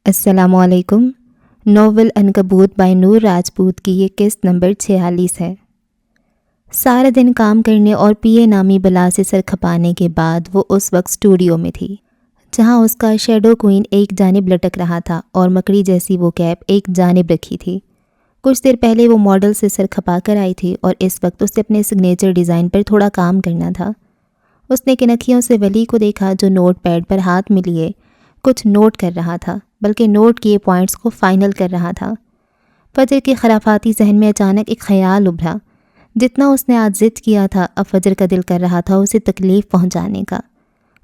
السلام علیکم۔ Novel عنکبوت by نور راجپوت کی یہ قسط نمبر 46 ہے۔ سارا دن کام کرنے اور پی اے نامی بلا سے سر کھپانے کے بعد وہ اس وقت اسٹوڈیو میں تھی جہاں اس کا شیڈو کوئن ایک جانب لٹک رہا تھا اور مکڑی جیسی وہ کیپ ایک جانب رکھی تھی۔ کچھ دیر پہلے وہ ماڈل سے سر کھپا کر آئی تھی اور اس وقت اسے اپنے سگنیچر ڈیزائن پر تھوڑا کام کرنا تھا۔ اس نے کنکھیوں سے ولی کو دیکھا جو نوٹ پیڈ پر ہاتھ میں لیے کچھ نوٹ کر رہا تھا، بلکہ نوٹ کیے پوائنٹس کو فائنل کر رہا تھا۔ فجر کے خرافاتی ذہن میں اچانک ایک خیال ابھرا۔ جتنا اس نے آج ضد کیا تھا، اب فجر کا دل کر رہا تھا اسے تکلیف پہنچانے کا۔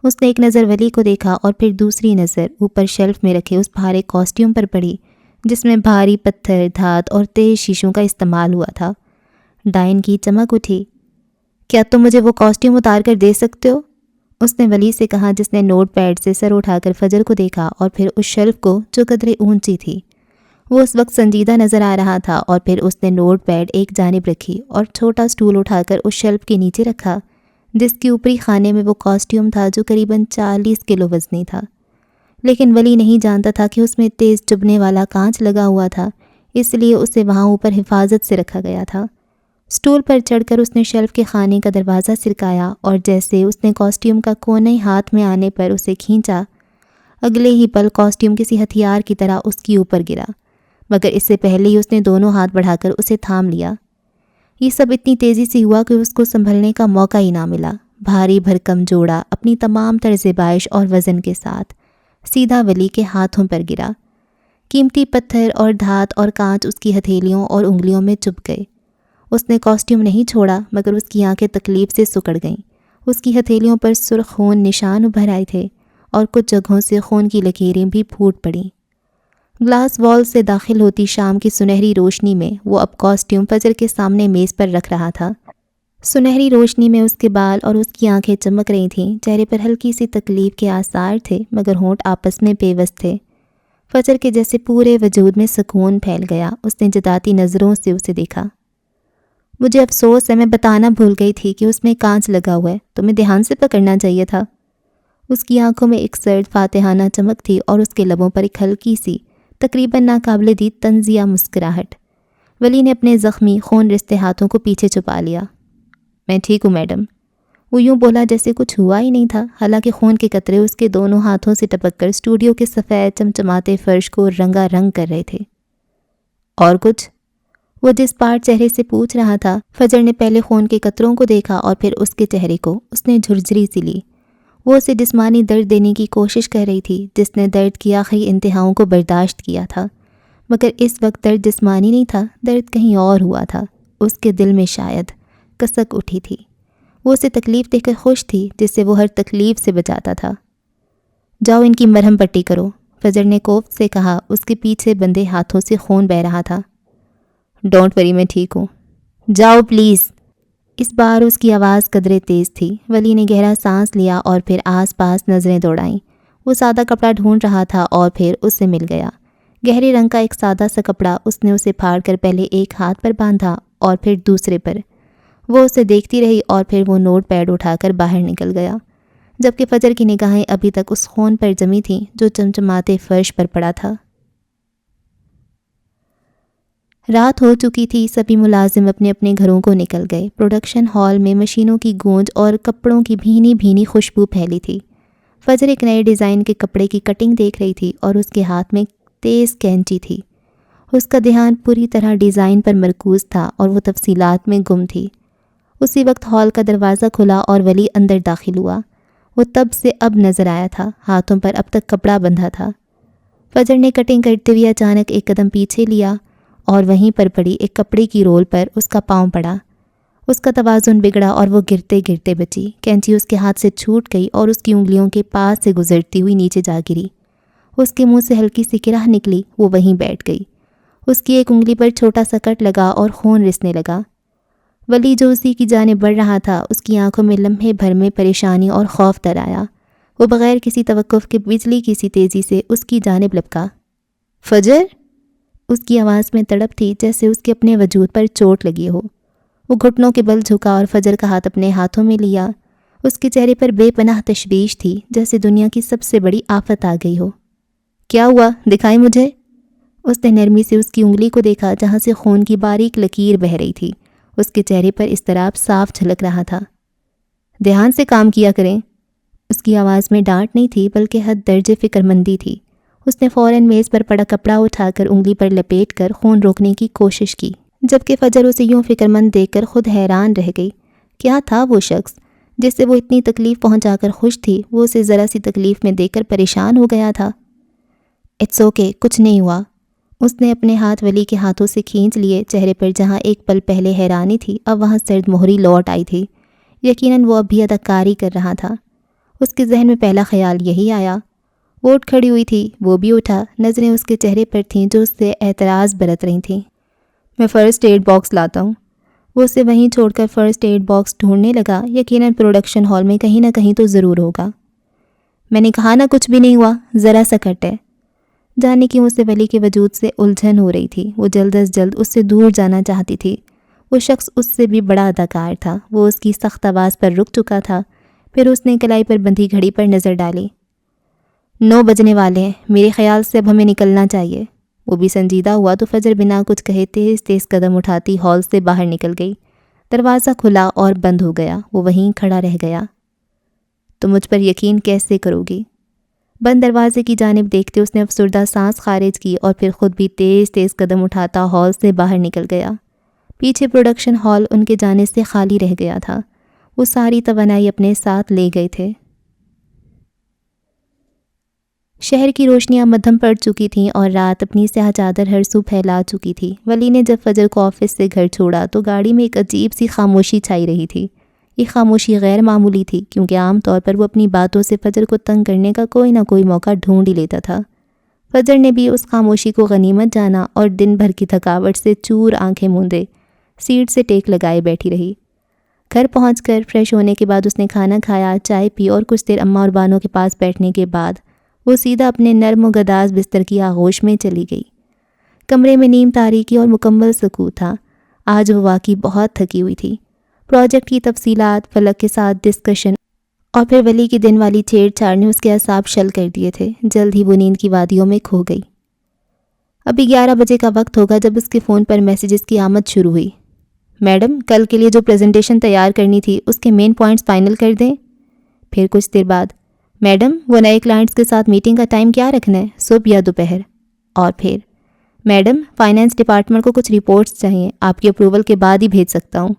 اس نے ایک نظر ولی کو دیکھا اور پھر دوسری نظر اوپر شیلف میں رکھے اس بھارے کاسٹیوم پر پڑی جس میں بھاری پتھر، دھات اور تیز شیشوں کا استعمال ہوا تھا۔ ڈائن کی چمک اٹھی۔ کیا تم مجھے وہ کاسٹیوم اتار کر دے سکتے ہو؟ اس نے ولی سے کہا جس نے نوٹ پیڈ سے سر اٹھا کر فجر کو دیکھا اور پھر اس شیلف کو جو قدرے اونچی تھی۔ وہ اس وقت سنجیدہ نظر آ رہا تھا اور پھر اس نے نوٹ پیڈ ایک جانب رکھی اور چھوٹا سٹول اٹھا کر اس شیلف کے نیچے رکھا جس کے اوپری خانے میں وہ کاسٹیوم تھا جو قریباً 40 کلو وزنی تھا۔ لیکن ولی نہیں جانتا تھا کہ اس میں تیز چبھنے والا کانچ لگا ہوا تھا، اس لیے اسے وہاں اوپر حفاظت سے رکھا گیا تھا۔ سٹول پر چڑھ کر اس نے شیلف کے خانے کا دروازہ سرکایا اور جیسے اس نے کاسٹیوم کا کونا ہاتھ میں آنے پر اسے کھینچا، اگلے ہی پل کاسٹیوم کسی ہتھیار کی طرح اس کے اوپر گرا، مگر اس سے پہلے ہی اس نے دونوں ہاتھ بڑھا کر اسے تھام لیا۔ یہ سب اتنی تیزی سے ہوا کہ اس کو سنبھلنے کا موقع ہی نہ ملا۔ بھاری بھرکم جوڑا اپنی تمام طرز بائش اور وزن کے ساتھ سیدھا ولی کے ہاتھوں پر گرا۔ قیمتی پتھر اور دھات اور کانچ اس کی ہتھیلیوں اور انگلیوں میں چبھ گئے۔ اس نے کاسٹیوم نہیں چھوڑا مگر اس کی آنکھیں تکلیف سے سکڑ گئیں۔ اس کی ہتھیلیوں پر سرخ خون نشان ابھر آئے تھے اور کچھ جگہوں سے خون کی لکیریں بھی پھوٹ پڑیں۔ گلاس وال سے داخل ہوتی شام کی سنہری روشنی میں وہ اب کاسٹیوم فجر کے سامنے میز پر رکھ رہا تھا۔ سنہری روشنی میں اس کے بال اور اس کی آنکھیں چمک رہی تھیں، چہرے پر ہلکی سی تکلیف کے آثار تھے مگر ہونٹ آپس میں پیوست تھے۔ فجر کے جیسے پورے وجود میں سکون پھیل گیا۔ اس نے جداتی نظروں سے اسے دیکھا۔ مجھے افسوس ہے، میں بتانا بھول گئی تھی کہ اس میں کانچ لگا ہوا ہے، تمہیں دھیان سے پکڑنا چاہیے تھا۔ اس کی آنکھوں میں ایک سرد فاتحانہ چمک تھی اور اس کے لبوں پر ایک ہلکی سی تقریباً ناقابل دید طنزیہ مسکراہٹ۔ ولی نے اپنے زخمی خون رستے ہاتھوں کو پیچھے چھپا لیا۔ میں ٹھیک ہوں میڈم، وہ یوں بولا جیسے کچھ ہوا ہی نہیں تھا، حالانکہ خون کے قطرے اس کے دونوں ہاتھوں سے ٹپک کر اسٹوڈیو کے سفید چمچماتے فرش کو رنگا رنگ کر رہے تھے۔ اور کچھ؟ وہ جس پارٹ چہرے سے پوچھ رہا تھا، فجر نے پہلے خون کے قطروں کو دیکھا اور پھر اس کے چہرے کو۔ اس نے جھرجھری سی لی۔ وہ اسے جسمانی درد دینے کی کوشش کر رہی تھی جس نے درد کی آخری انتہاؤں کو برداشت کیا تھا، مگر اس وقت درد جسمانی نہیں تھا، درد کہیں اور ہوا تھا۔ اس کے دل میں شاید کسک اٹھی تھی۔ وہ اسے تکلیف دے کر خوش تھی جس سے وہ ہر تکلیف سے بچاتا تھا۔ جاؤ ان کی مرہم پٹی کرو، فجر نے کوفت سے کہا۔ اس کے پیچھے بندے ہاتھوں سے خون بہہ رہا تھا۔ ڈونٹ وری، میں ٹھیک ہوں، جاؤ پلیز۔ اس بار اس کی آواز قدرے تیز تھی۔ ولی نے گہرا سانس لیا اور پھر آس پاس نظریں دوڑائیں۔ وہ سادہ کپڑا ڈھونڈ رہا تھا اور پھر اس سے مل گیا۔ گہرے رنگ کا ایک سادہ سا کپڑا۔ اس نے اسے پھاڑ کر پہلے ایک ہاتھ پر باندھا اور پھر دوسرے پر۔ وہ اسے دیکھتی رہی اور پھر وہ نوٹ پیڈ اٹھا کر باہر نکل گیا، جبکہ فجر کی نگاہیں ابھی تک اس خون پر جمی تھیں جو چمچماتے فرش پر پڑا تھا۔ رات ہو چکی تھی، سبھی ملازم اپنے اپنے گھروں کو نکل گئے۔ پروڈکشن ہال میں مشینوں کی گونج اور کپڑوں کی بھینی بھینی خوشبو پھیلی تھی۔ فجر ایک نئے ڈیزائن کے کپڑے کی کٹنگ دیکھ رہی تھی اور اس کے ہاتھ میں تیز کینچی تھی۔ اس کا دھیان پوری طرح ڈیزائن پر مرکوز تھا اور وہ تفصیلات میں گم تھی۔ اسی وقت ہال کا دروازہ کھلا اور ولی اندر داخل ہوا۔ وہ تب سے اب نظر آیا تھا، ہاتھوں پر اب تک کپڑا بندھا تھا۔ فجر نے کٹنگ کرتے ہوئے اچانک ایک قدم پیچھے لیا اور وہیں پر پڑی ایک کپڑے کی رول پر اس کا پاؤں پڑا۔ اس کا توازن بگڑا اور وہ گرتے گرتے بچی۔ کینچی اس کے ہاتھ سے چھوٹ گئی اور اس کی انگلیوں کے پاس سے گزرتی ہوئی نیچے جا گری۔ اس کے منہ سے ہلکی سی کرہ نکلی، وہ وہیں بیٹھ گئی۔ اس کی ایک انگلی پر چھوٹا سا کٹ لگا اور خون رسنے لگا۔ ولی جو اسی کی جانب بڑھ رہا تھا، اس کی آنکھوں میں لمحے بھر میں پریشانی اور خوف در آیا۔ وہ بغیر کسی توقف کے بجلی کی سی تیزی سے اس کی جانب لپکا۔ فجر؟ اس کی آواز میں تڑپ تھی جیسے اس کے اپنے وجود پر چوٹ لگی ہو۔ وہ گھٹنوں کے بل جھکا اور فجر کا ہاتھ اپنے ہاتھوں میں لیا۔ اس کے چہرے پر بے پناہ تشویش تھی جیسے دنیا کی سب سے بڑی آفت آ گئی ہو۔ کیا ہوا؟ دکھائیں مجھے۔ اس نے نرمی سے اس کی انگلی کو دیکھا جہاں سے خون کی باریک لکیر بہہ رہی تھی۔ اس کے چہرے پر اضطراب صاف جھلک رہا تھا۔ دھیان سے کام کیا کریں۔ اس کی آواز میں ڈانٹ نہیں تھی بلکہ حد درجے فکر مندی تھی۔ اس نے فوراً میز پر پڑا کپڑا اٹھا کر انگلی پر لپیٹ کر خون روکنے کی کوشش کی، جبکہ فجر اسے یوں فکر مند دیکھ کر خود حیران رہ گئی۔ کیا تھا وہ شخص جس سے وہ اتنی تکلیف پہنچا کر خوش تھی، وہ اسے ذرا سی تکلیف میں دیکھ کر پریشان ہو گیا تھا؟ اٹس اوکے، کچھ نہیں ہوا۔ اس نے اپنے ہاتھ ولی کے ہاتھوں سے کھینچ لیے۔ چہرے پر جہاں ایک پل پہلے حیرانی تھی، اب وہاں سرد مہری لوٹ آئی تھی۔ یقیناً وہ اب بھی اداکاری کر رہا تھا۔ اس کے ذہن میں پہلا خیال یہی آیا۔ وہ اٹھ کھڑی ہوئی تھی، وہ بھی اٹھا۔ نظریں اس کے چہرے پر تھیں جو اس سے اعتراض برت رہی تھیں۔ میں فرسٹ ایڈ باکس لاتا ہوں۔ وہ اسے وہیں چھوڑ کر فرسٹ ایڈ باکس ڈھونڈنے لگا۔ یقیناً پروڈکشن ہال میں کہیں نہ کہیں تو ضرور ہوگا۔ میں نے کہا نا کچھ بھی نہیں ہوا، ذرا سا کٹ ہے۔ جانے کیوں اسے ولی کے وجود سے الجھن ہو رہی تھی۔ وہ جلد از جلد اس سے دور جانا چاہتی تھی۔ وہ شخص اس سے بھی بڑا اداکار تھا۔ وہ اس کی سخت آواز پر رک چکا تھا۔ پھر اس نے کلائی پر بندھی گھڑی پر نظر ڈالی۔ 9 بجنے والے ہیں، میرے خیال سے اب ہمیں نکلنا چاہیے۔ وہ بھی سنجیدہ ہوا تو فجر بنا کچھ کہے تیز تیز قدم اٹھاتی ہال سے باہر نکل گئی۔ دروازہ کھلا اور بند ہو گیا۔ وہ وہیں کھڑا رہ گیا۔ تو مجھ پر یقین کیسے کرو گی؟ بند دروازے کی جانب دیکھتے اس نے افسردہ سانس خارج کی اور پھر خود بھی تیز تیز قدم اٹھاتا ہال سے باہر نکل گیا۔ پیچھے پروڈکشن ہال ان کے جانے سے خالی رہ گیا تھا۔ وہ ساری توانائی اپنے ساتھ لے گئے تھے۔ شہر کی روشنیاں مدھم پڑ چکی تھیں اور رات اپنی سیاہ چادر ہر سو پھیلا چکی تھی۔ ولی نے جب فجر کو آفس سے گھر چھوڑا تو گاڑی میں ایک عجیب سی خاموشی چھائی رہی تھی۔ یہ خاموشی غیر معمولی تھی کیونکہ عام طور پر وہ اپنی باتوں سے فجر کو تنگ کرنے کا کوئی نہ کوئی موقع ڈھونڈ ہی لیتا تھا۔ فجر نے بھی اس خاموشی کو غنیمت جانا اور دن بھر کی تھکاوٹ سے چور آنکھیں موندے سیٹ سے ٹیک لگائے بیٹھی رہی۔ گھر پہنچ کر فریش ہونے کے بعد اس نے کھانا کھایا، چائے پی اور کچھ دیر اماں اور بانوں کے پاس بیٹھنے کے بعد وہ سیدھا اپنے نرم و گداز بستر کی آغوش میں چلی گئی۔ کمرے میں نیم تاریکی اور مکمل سکوت تھا۔ آج وہ واقعی بہت تھکی ہوئی تھی۔ پروجیکٹ کی تفصیلات، فلک کے ساتھ ڈسکشن اور پھر ولی کی دن والی چھیڑ چھاڑ نے اس کے اعصاب شل کر دیے تھے۔ جلد ہی وہ نیند کی وادیوں میں کھو گئی۔ ابھی 11 بجے کا وقت ہوگا جب اس کے فون پر میسیجز کی آمد شروع ہوئی۔ میڈم، کل کے لیے جو پریزنٹیشن تیار کرنی تھی اس کے مین پوائنٹس فائنل کر دیں۔ پھر کچھ دیر بعد، میڈم وہ نئے کلائنٹس کے ساتھ میٹنگ کا ٹائم کیا رکھنا ہے، صبح یا دوپہر؟ اور پھر، میڈم فائنانس ڈپارٹمنٹ کو کچھ رپورٹس چاہیے، آپ کی اپروول کے بعد ہی بھیج سکتا ہوں۔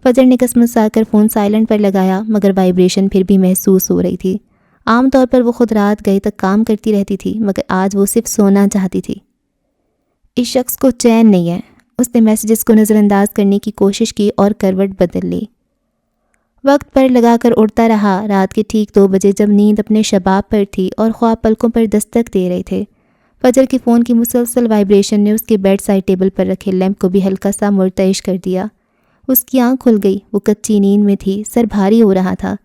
فجر نے کسمسا کر فون سائلنٹ پر لگایا مگر وائبریشن پھر بھی محسوس ہو رہی تھی۔ عام طور پر وہ خود رات گئے تک کام کرتی رہتی تھی مگر آج وہ صرف سونا چاہتی تھی۔ اس شخص کو چین نہیں ہے۔ اس نے میسیجز کو نظر انداز کرنے کی کوشش کی اور کروٹ بدل لی۔ وقت پر لگا کر اڑتا رہا۔ رات کے ٹھیک 2 بجے جب نیند اپنے شباب پر تھی اور خواب پلکوں پر دستک دے رہے تھے، فجر کے فون کی مسلسل وائبریشن نے اس کے بیڈ سائڈ ٹیبل پر رکھے لیمپ کو بھی ہلکا سا مرتعش کر دیا۔ اس کی آنکھ کھل گئی۔ وہ کچی نیند میں تھی، سر بھاری ہو رہا تھا۔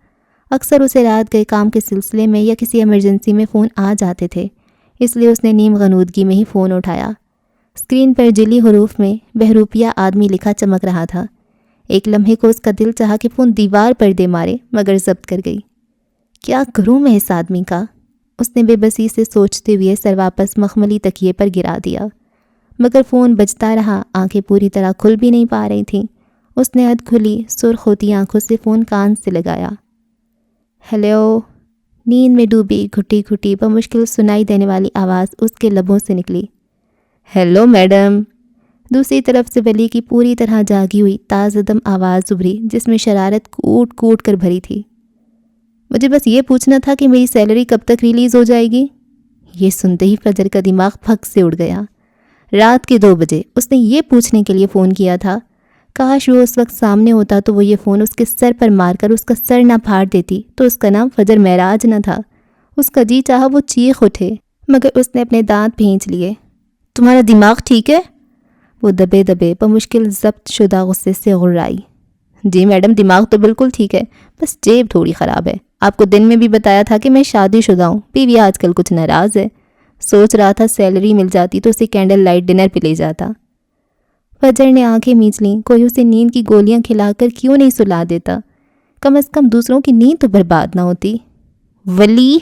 اکثر اسے رات گئے کام کے سلسلے میں یا کسی ایمرجنسی میں فون آ جاتے تھے، اس لیے اس نے نیم غنودگی میں ہی فون اٹھایا۔ اسکرین پر جلی حروف میں بہروپیہ آدمی لکھا چمک رہا تھا۔ ایک لمحے کو اس کا دل چاہا کہ فون دیوار پر دے مارے مگر ضبط کر گئی۔ کیا کروں میں اس آدمی کا؟ اس نے بے بسی سے سوچتے ہوئے سر واپس مخملی تکیے پر گرا دیا۔ مگر فون بجتا رہا، آنکھیں پوری طرح کھل بھی نہیں پا رہی تھیں۔ اس نے اد کھلی سرخ ہوتی آنکھوں سے فون کان سے لگایا۔ ہیلو۔ نیند میں ڈوبی گھٹی گھٹی بمشکل سنائی دینے والی آواز اس کے لبوں سے نکلی۔ Hello madam. دوسری طرف سے ولی کی پوری طرح جاگی ہوئی تازہ دم آواز ابھری جس میں شرارت کوٹ کوٹ کر بھری تھی۔ مجھے بس یہ پوچھنا تھا کہ میری سیلری کب تک ریلیز ہو جائے گی؟ یہ سنتے ہی فجر کا دماغ پھک سے اڑ گیا۔ رات کے 2 بجے اس نے یہ پوچھنے کے لیے فون کیا تھا۔ کاش وہ اس وقت سامنے ہوتا تو وہ یہ فون اس کے سر پر مار کر اس کا سر نہ پھاڑ دیتی تو اس کا نام فجر معراج نہ تھا۔ اس کا جی چاہا وہ چیخ اٹھے مگر اس نے اپنے دانت بھینچ لیے۔ تمہارا دماغ ٹھیک ہے؟ وہ دبے دبے بمشکل ضبط شدہ غصے سے غرائی۔ جی میڈم، دماغ تو بالکل ٹھیک ہے، بس جیب تھوڑی خراب ہے۔ آپ کو دن میں بھی بتایا تھا کہ میں شادی شدہ ہوں، بیوی آج کل کچھ ناراض ہے۔ سوچ رہا تھا سیلری مل جاتی تو اسے کینڈل لائٹ ڈنر پہ لے جاتا۔ فجر نے آنکھیں میچ لیں۔ کوئی اسے نیند کی گولیاں کھلا کر کیوں نہیں سلا دیتا؟ کم از کم دوسروں کی نیند تو برباد نہ ہوتی۔ ولی!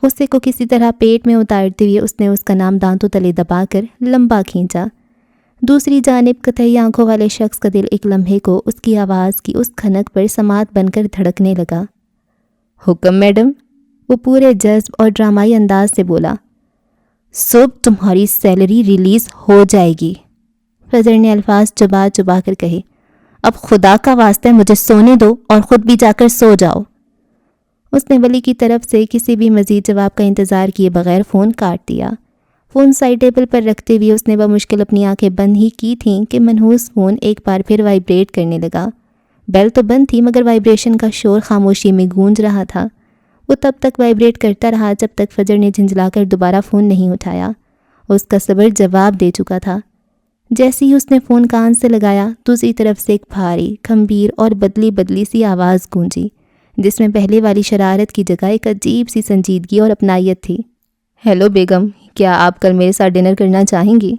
غصے کو کسی طرح پیٹ میں اتارتے ہوئے اس نے اس کا نام دانتوں تلے دبا کر لمبا کھینچا۔ دوسری جانب قطعی آنکھوں والے شخص کا دل ایک لمحے کو اس کی آواز کی اس کھنک پر سماعت بن کر دھڑکنے لگا۔ حکم میڈم، وہ پورے جذب اور ڈرامائی انداز سے بولا۔ صبح تمہاری سیلری ریلیز ہو جائے گی۔ فجر نے الفاظ چبا چبا کر کہے۔ اب خدا کا واسطہ مجھے سونے دو اور خود بھی جا کر سو جاؤ۔ اس نے ولی کی طرف سے کسی بھی مزید جواب کا انتظار کیے بغیر فون کاٹ دیا۔ فون سائڈ ٹیبل پر رکھتے ہوئے اس نے بمشکل اپنی آنکھیں بند ہی کی تھیں کہ منحوس فون ایک بار پھر وائبریٹ کرنے لگا۔ بیل تو بند تھی مگر وائبریشن کا شور خاموشی میں گونج رہا تھا۔ وہ تب تک وائبریٹ کرتا رہا جب تک فجر نے جھنجھلا کر دوبارہ فون نہیں اٹھایا۔ اس کا صبر جواب دے چکا تھا۔ جیسے ہی اس نے فون کان سے لگایا، دوسری طرف سے ایک بھاری، گھمبیر اور بدلی سی آواز گونجی، جس میں پہلے والی شرارت کی جگہ ایک عجیب سی سنجیدگی اور اپنائیت تھی۔ ہیلو بیگم، کیا آپ کل میرے ساتھ ڈنر کرنا چاہیں گی؟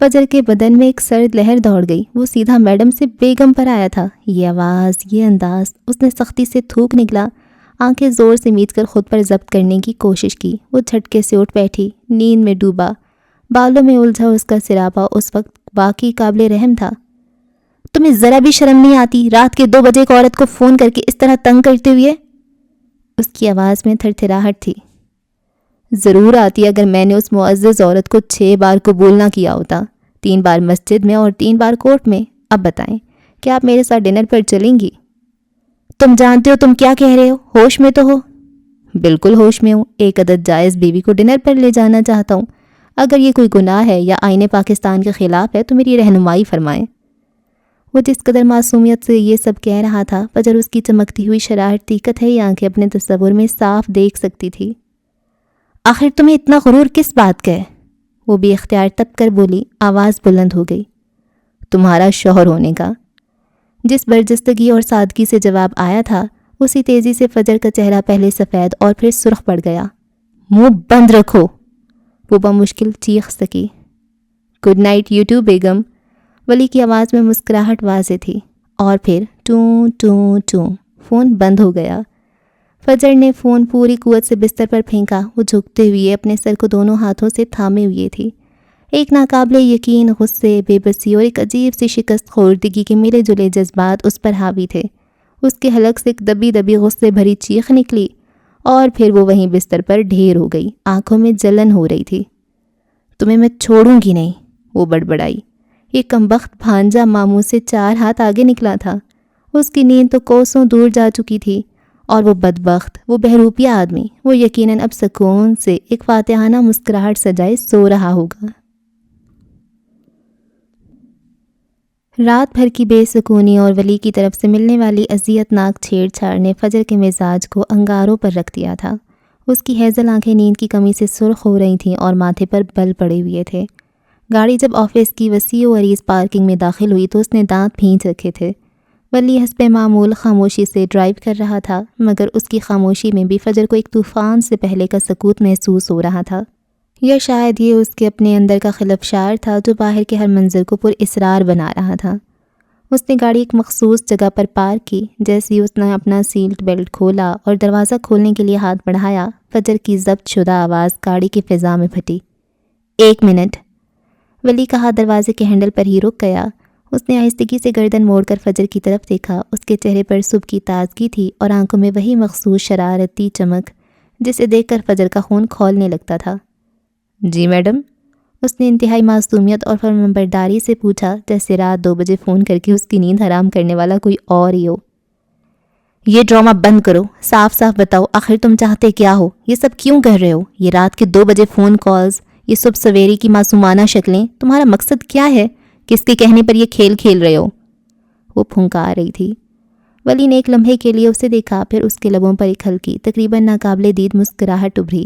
فجر کے بدن میں ایک سرد لہر دوڑ گئی۔ وہ سیدھا میڈم سے بیگم پر آیا تھا۔ یہ آواز، یہ انداز، اس نے سختی سے تھوک نکلا، آنکھیں زور سے میچ کر خود پر ضبط کرنے کی کوشش کی۔ وہ جھٹکے سے اٹھ بیٹھی، نیند میں ڈوبا، بالوں میں الجھا اس کا سراپا اس وقت باقی قابل رحم تھا۔ تمہیں ذرا بھی شرم نہیں آتی رات کے 2 بجے ایک عورت کو فون کر کے اس طرح تنگ کرتے ہوئے؟ اس کی آواز میں تھرتھراہٹ تھی۔ ضرور آتی اگر میں نے اس معزز عورت کو 6 بار قبول نہ کیا ہوتا، 3 بار مسجد میں اور 3 بار کورٹ میں۔ اب بتائیں، کیا آپ میرے ساتھ ڈنر پر چلیں گی؟ تم جانتے ہو تم کیا کہہ رہے ہو؟ ہوش میں تو ہو؟ بالکل ہوش میں ہوں۔ ایک عدد جائز بیوی کو ڈنر پر لے جانا چاہتا ہوں۔ اگر یہ کوئی گناہ ہے یا آئین پاکستان کے خلاف ہے تو میری رہنمائی فرمائیں۔ وہ جس قدر معصومیت سے یہ سب کہہ رہا تھا، فجر اس کی چمکتی ہوئی شرارتی قطعی آنکھیں اپنے تصور میں صاف دیکھ سکتی تھی۔ آخر تمہیں اتنا غرور کس بات کا ہے؟ وہ بے اختیار تپ کر بولی، آواز بلند ہو گئی۔ تمہارا شوہر ہونے کا۔ جس برجستگی اور سادگی سے جواب آیا تھا، اسی تیزی سے فجر کا چہرہ پہلے سفید اور پھر سرخ پڑ گیا۔ منہ بند رکھو، وہ بمشکل چیخ سکی۔ گڈ نائٹ یو ٹو بیگم۔ ولی کی آواز میں مسکراہٹ واضح تھی، اور پھر ٹوں ٹوں ٹوں فون بند ہو گیا۔ فجر نے فون پوری قوت سے بستر پر پھینکا۔ وہ جھکتے ہوئے اپنے سر کو دونوں ہاتھوں سے تھامے ہوئے تھی۔ ایک ناقابل یقین غصے، بے بسی اور ایک عجیب سی شکست خوردگی کے ملے جلے جذبات اس پر حاوی تھے۔ اس کے حلق سے ایک دبی دبی غصے بھری چیخ نکلی، اور پھر وہ وہیں بستر پر ڈھیر ہو گئی۔ آنکھوں میں جلن ہو رہی تھی۔ تمہیں میں چھوڑوں گی نہیں، وہ بڑبڑائی۔ یہ کمبخت بھانجا ماموں سے 4 ہاتھ آگے نکلا تھا۔ اس کی نیند تو کوسوں دور جا چکی تھی، اور وہ بدبخت، وہ بہروپیہ آدمی، وہ یقیناً اب سکون سے ایک فاتحانہ مسکراہٹ سجائے سو رہا ہوگا۔ رات بھر کی بے سکونی اور ولی کی طرف سے ملنے والی اذیت ناک چھیڑ چھاڑ نے فجر کے مزاج کو انگاروں پر رکھ دیا تھا۔ اس کی ہیزل آنکھیں نیند کی کمی سے سرخ ہو رہی تھیں اور ماتھے پر بل پڑے ہوئے تھے۔ گاڑی جب آفس کی وسیع و عریض پارکنگ میں داخل ہوئی تو اس نے دانت بھینچ رکھے تھے۔ ولی حسب معمول خاموشی سے ڈرائیو کر رہا تھا، مگر اس کی خاموشی میں بھی فجر کو ایک طوفان سے پہلے کا سکوت محسوس ہو رہا تھا، یا شاید یہ اس کے اپنے اندر کا خلفشار تھا جو باہر کے ہر منظر کو پر اسرار بنا رہا تھا۔ اس نے گاڑی ایک مخصوص جگہ پر پارک کی۔ جیسے ہی اس نے اپنا سیٹ بیلٹ کھولا اور دروازہ کھولنے کے لیے ہاتھ بڑھایا، فجر کی ضبط شدہ آواز گاڑی کی فضا میں پھٹی۔ 1 منٹ، ولی کہا دروازے کے ہینڈل پر ہی رک گیا۔ اس نے آہستگی سے گردن موڑ کر فجر کی طرف دیکھا۔ اس کے چہرے پر صبح کی تازگی تھی اور آنکھوں میں وہی مخصوص شرارتی چمک جسے دیکھ کر فجر کا خون کھولنے لگتا تھا۔ جی میڈم، اس نے انتہائی معصومیت اور فرمانبرداری سے پوچھا، جیسے رات 2 بجے فون کر کے اس کی نیند حرام کرنے والا کوئی اور ہی ہو۔ یہ ڈرامہ بند کرو، صاف صاف بتاؤ آخر تم چاہتے کیا ہو؟ یہ سب کیوں کر رہے ہو؟ یہ رات کے 2 بجے فون کالز، یہ صبح سویرے کی معصومانہ شکلیں، تمہارا مقصد کیا ہے؟ کس کے کہنے پر یہ کھیل کھیل رہے ہو؟ وہ پھنکار رہی تھی۔ ولی نے ایک لمحے کے لیے اسے دیکھا، پھر اس کے لبوں پر ایک ہلکی، تقریباً ناقابل دید مسکراہٹ ابھری۔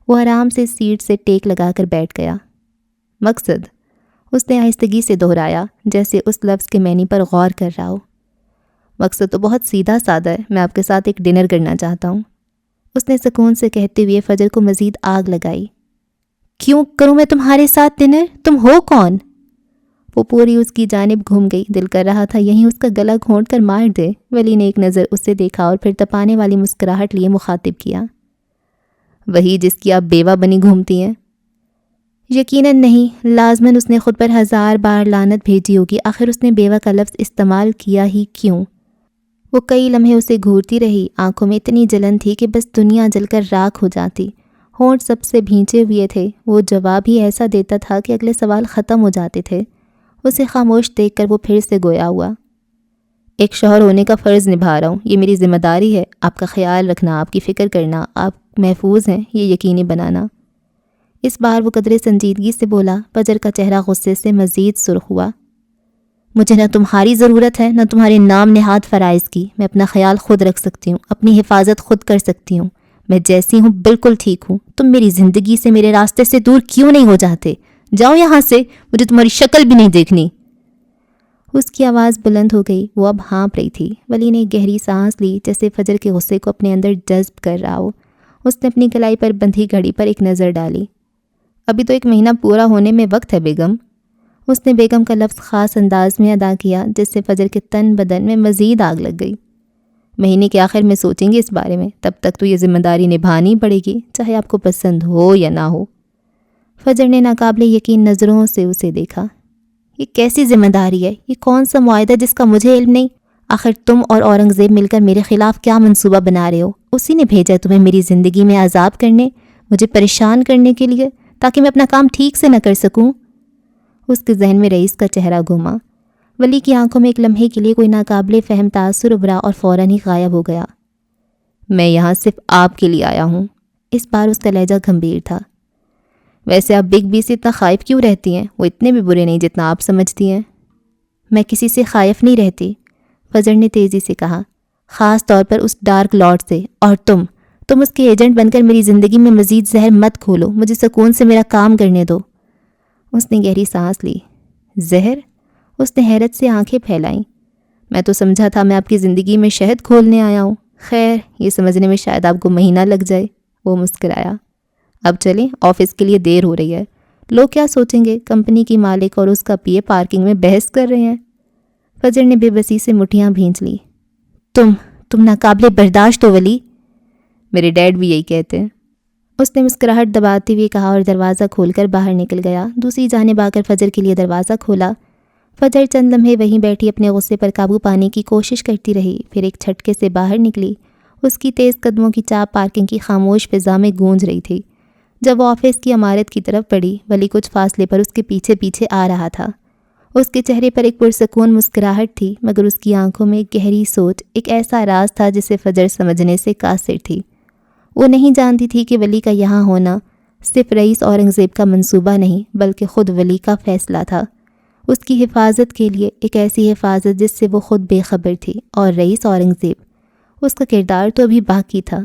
وہ آرام سے سیٹ سے ٹیک لگا کر بیٹھ گیا۔ مقصد؟ اس نے آہستگی سے دہرایا، جیسے اس لفظ کے معنی پر غور کر رہا ہو۔ مقصد تو بہت سیدھا سادہ ہے، میں آپ کے ساتھ ایک ڈنر کرنا چاہتا ہوں، اس نے سکون سے کہتے ہوئے فجر کو مزید آگ لگائی۔ کیوں کروں میں تمہارے ساتھ ڈنر؟ تم ہو کون؟ وہ پوری اس کی جانب گھوم گئی۔ دل کر رہا تھا یہیں اس کا گلا گھونٹ کر مار دے۔ ولی نے ایک نظر اسے دیکھا اور پھر تپانے والی مسکراہٹ لیے مخاطب کیا۔ وہی جس کی آپ بیوہ بنی گھومتی ہیں؟ یقیناً نہیں، لازماً اس نے خود پر 1000 بار لعنت بھیجی ہوگی، آخر اس نے بیوہ کا لفظ استعمال کیا ہی کیوں؟ وہ کئی لمحے اسے گھورتی رہی، آنکھوں میں اتنی جلن تھی کہ بس دنیا جل کر راکھ ہو جاتی، ہونٹ سب سے بھینچے ہوئے تھے، وہ جواب ہی ایسا دیتا تھا کہ اگلے سوال ختم ہو جاتے تھے۔ اسے خاموش دیکھ کر وہ پھر سے گویا ہوا، ایک شوہر ہونے کا فرض نبھا رہا ہوں، یہ میری ذمہ داری ہے، آپ کا خیال رکھنا، آپ کی فکر کرنا، آپ محفوظ ہیں یہ یقینی بنانا۔ اس بار وہ قدرے سنجیدگی سے بولا۔ فجر کا چہرہ غصے سے مزید سرخ ہوا۔ مجھے نہ تمہاری ضرورت ہے نہ تمہارے نام نہاد فرائض کی، میں اپنا خیال خود رکھ سکتی ہوں، اپنی حفاظت خود کر سکتی ہوں، میں جیسی ہوں بالکل ٹھیک ہوں، تم میری زندگی سے میرے راستے سے دور کیوں نہیں ہو جاتے؟ جاؤ یہاں سے، مجھے تمہاری شکل بھی نہیں دیکھنی۔ اس کی آواز بلند ہو گئی، وہ اب ہانپ رہی تھی۔ ولی نے ایک گہری سانس لی جیسے فجر کے غصے کو اپنے اندر جذب کر رہا ہو۔ اس نے اپنی کلائی پر بندھی گھڑی پر ایک نظر ڈالی۔ ابھی تو 1 مہینہ پورا ہونے میں وقت ہے بیگم۔ اس نے بیگم کا لفظ خاص انداز میں ادا کیا جس سے فجر کے تن بدن میں مزید آگ لگ گئی۔ مہینے کے آخر میں سوچیں گے اس بارے میں، تب تک تو یہ ذمہ داری نبھانی پڑے گی، چاہے آپ کو پسند ہو یا نہ ہو۔ فجر نے ناقابل یقین نظروں سے اسے دیکھا۔ یہ کیسی ذمہ داری ہے؟ یہ کون سا معاہدہ جس کا مجھے علم نہیں؟ آخر تم اور اورنگزیب مل کر میرے خلاف کیا منصوبہ بنا رہے ہو؟ اسی نے بھیجا تمہیں میری زندگی میں عذاب کرنے، مجھے پریشان کرنے کے لیے، تاکہ میں اپنا کام ٹھیک سے نہ کر سکوں۔ اس کے ذہن میں رئیس کا چہرہ گھوما۔ ولی کی آنکھوں میں ایک لمحے کے لیے کوئی ناقابل فہم تاثر ابھرا اور فوراً ہی غائب ہو گیا۔ میں یہاں صرف آپ کے لیے آیا ہوں۔ اس بار اس کا لہجہ گھمبیر تھا۔ ویسے آپ بگ بی سے اتنا خائف کیوں رہتی ہیں؟ وہ اتنے بھی برے نہیں جتنا آپ سمجھتی ہیں۔ میں کسی سے خائف نہیں رہتی، فجر نے تیزی سے کہا، خاص طور پر اس ڈارک لارڈ سے، اور تم اس کے ایجنٹ بن کر میری زندگی میں مزید زہر مت کھولو، مجھے سکون سے میرا کام کرنے دو۔ اس نے گہری سانس لی۔ زہر؟ اس نے حیرت سے آنکھیں پھیلائیں۔ میں تو سمجھا تھا میں آپ کی زندگی میں شہد کھولنے آیا ہوں، خیر یہ سمجھنے میں شاید آپ کو مہینہ لگ جائے۔ وہ مسکرایا۔ اب چلیں، آفس کے لیے دیر ہو رہی ہے، لوگ کیا سوچیں گے؟ کمپنی کی مالک اور اس کا پی اے پارکنگ میں بحث کر رہے ہیں۔ فجر نے بے بسی سے مٹھیاں بھینچ لی۔ تم ناقابل برداشت ہو ولی۔ میرے ڈیڈ بھی یہی کہتے ہیں۔ اس نے مسکراہٹ دباتے ہوئے کہا اور دروازہ کھول کر باہر نکل گیا۔ دوسری جانب آ کر فجر کے لیے دروازہ کھولا۔ فجر چند لمحے وہیں بیٹھی اپنے غصے پر قابو پانے کی کوشش کرتی رہی، پھر ایک جھٹکے سے باہر نکلی۔ اس کی تیز قدموں کی چاپ پارکنگ کی خاموش فضا میں گونج رہی تھی۔ جب وہ آفس کی عمارت کی طرف بڑھی، ولی کچھ فاصلے پر اس کے پیچھے پیچھے آ رہا تھا۔ اس کے چہرے پر ایک پرسکون مسکراہٹ تھی، مگر اس کی آنکھوں میں ایک گہری سوچ، ایک ایسا راز تھا جسے فجر سمجھنے سے قاصر تھی۔ وہ نہیں جانتی تھی کہ ولی کا یہاں ہونا صرف رئیس اورنگزیب کا منصوبہ نہیں بلکہ خود ولی کا فیصلہ تھا، اس کی حفاظت کے لیے، ایک ایسی حفاظت جس سے وہ خود بے خبر تھی، اور رئیس اورنگزیب، اس کا کردار تو ابھی باقی تھا۔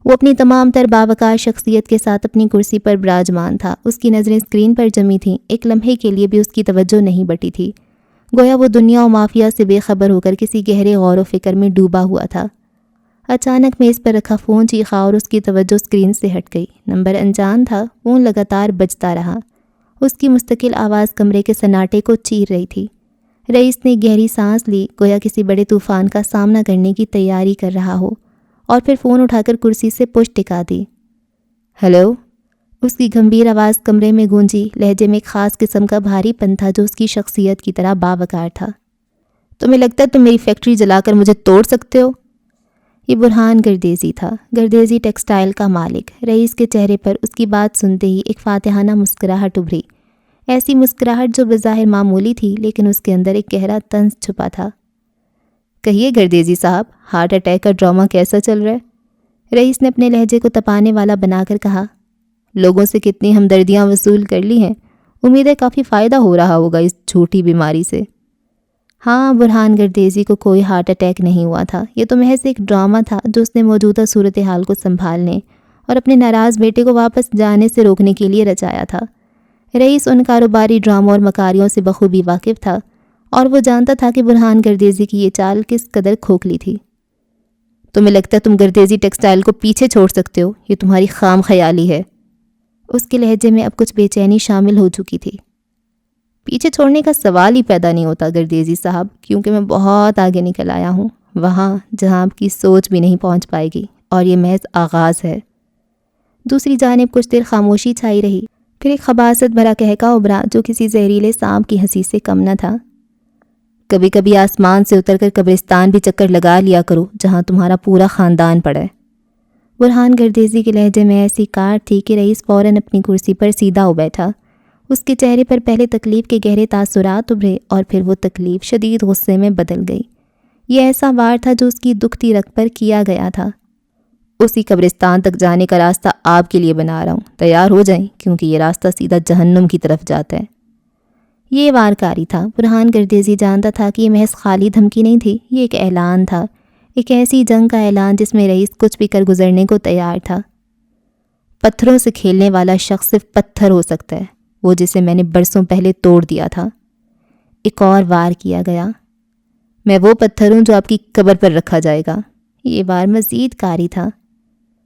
وہ اپنی تمام تر باوقار شخصیت کے ساتھ اپنی کرسی پر براجمان تھا، اس کی نظریں اسکرین پر جمی تھیں، ایک لمحے کے لیے بھی اس کی توجہ نہیں بٹی تھی، گویا وہ دنیا و مافیا سے بے خبر ہو کر کسی گہرے غور و فکر میں ڈوبا ہوا تھا۔ اچانک میز پر رکھا فون چیخا اور اس کی توجہ اسکرین سے ہٹ گئی۔ نمبر انجان تھا، فون لگاتار بجتا رہا، اس کی مستقل آواز کمرے کے سناٹے کو چیر رہی تھی۔ رئیس نے گہری سانس لی، گویا کسی بڑے طوفان کا سامنا کرنے کی تیاری کر رہا ہو، اور پھر فون اٹھا کر کرسی سے پشت ٹکا دی۔ ہیلو؟ اس کی گھمبیر آواز کمرے میں گونجی، لہجے میں ایک خاص قسم کا بھاری پن تھا جو اس کی شخصیت کی طرح باوقار تھا۔ تمہیں لگتا ہے تم میری فیکٹری جلا کر مجھے توڑ سکتے ہو؟ یہ برہان گردیزی تھا، گردیزی ٹیکسٹائل کا مالک۔ رئیس کے چہرے پر اس کی بات سنتے ہی ایک فاتحانہ مسکراہٹ ابھری، ایسی مسکراہٹ جو بظاہر معمولی تھی لیکن اس کے اندر ایک گہرا طنز چھپا تھا۔ کہیے گردیزی صاحب، ہارٹ اٹیک کا ڈرامہ کیسا چل رہا ہے؟ رئیس نے اپنے لہجے کو تپانے والا بنا کر کہا۔ لوگوں سے کتنی ہمدردیاں وصول کر لی ہیں، امید ہے کافی فائدہ ہو رہا ہوگا اس جھوٹی بیماری سے۔ ہاں، برہان گردیزی کو کوئی ہارٹ اٹیک نہیں ہوا تھا، یہ تو محض ایک ڈرامہ تھا جو اس نے موجودہ صورتحال کو سنبھالنے اور اپنے ناراض بیٹے کو واپس جانے سے روکنے کے لیے رچایا تھا۔ رئیس ان کاروباری ڈراموں اور مکاریوں سے بخوبی واقف تھا، اور وہ جانتا تھا کہ برہان گردیزی کی یہ چال کس قدر کھوکھلی تھی۔ تمہیں لگتا ہے تم گردیزی ٹیکسٹائل کو پیچھے چھوڑ سکتے ہو؟ یہ تمہاری خام خیالی ہے۔ اس کے لہجے میں اب کچھ بے چینی شامل ہو چکی تھی۔ پیچھے چھوڑنے کا سوال ہی پیدا نہیں ہوتا گردیزی صاحب، کیونکہ میں بہت آگے نکل آیا ہوں، وہاں جہاں آپ کی سوچ بھی نہیں پہنچ پائے گی۔ اور یہ محض آغاز ہے۔ دوسری جانب کچھ دیر خاموشی چھائی رہی، پھر ایک خباثت بھرا کہکا ابھرا جو کسی زہریلے سانپ کی ہنسی سے کم نہ تھا۔ کبھی کبھی آسمان سے اتر کر قبرستان بھی چکر لگا لیا کرو جہاں تمہارا پورا خاندان پڑا ہے۔ برہان گردیزی کے لہجے میں ایسی کاٹ تھی کہ رئیس فوراً اپنی کرسی پر سیدھا ہو بیٹھا۔ اس کے چہرے پر پہلے تکلیف کے گہرے تاثرات ابھرے اور پھر وہ تکلیف شدید غصے میں بدل گئی۔ یہ ایسا وار تھا جو اس کی دکھتی رگ پر کیا گیا تھا۔ اسی قبرستان تک جانے کا راستہ آپ کے لیے بنا رہا ہوں، تیار ہو جائیں کیونکہ یہ راستہ سیدھا جہنم کی طرف جاتا ہے۔ یہ وارکاری تھا۔ برہان گردیزی جانتا تھا کہ یہ محض خالی دھمکی نہیں تھی، یہ ایک اعلان تھا، ایک ایسی جنگ کا اعلان جس میں رئیس کچھ بھی کر گزرنے کو تیار تھا۔ پتھروں سے کھیلنے والا شخص صرف پتھر ہو سکتا ہے، وہ جسے میں نے برسوں پہلے توڑ دیا تھا۔ ایک اور وار کیا گیا۔ میں وہ پتھر ہوں جو آپ کی قبر پر رکھا جائے گا۔ یہ وار مزید کاری تھا۔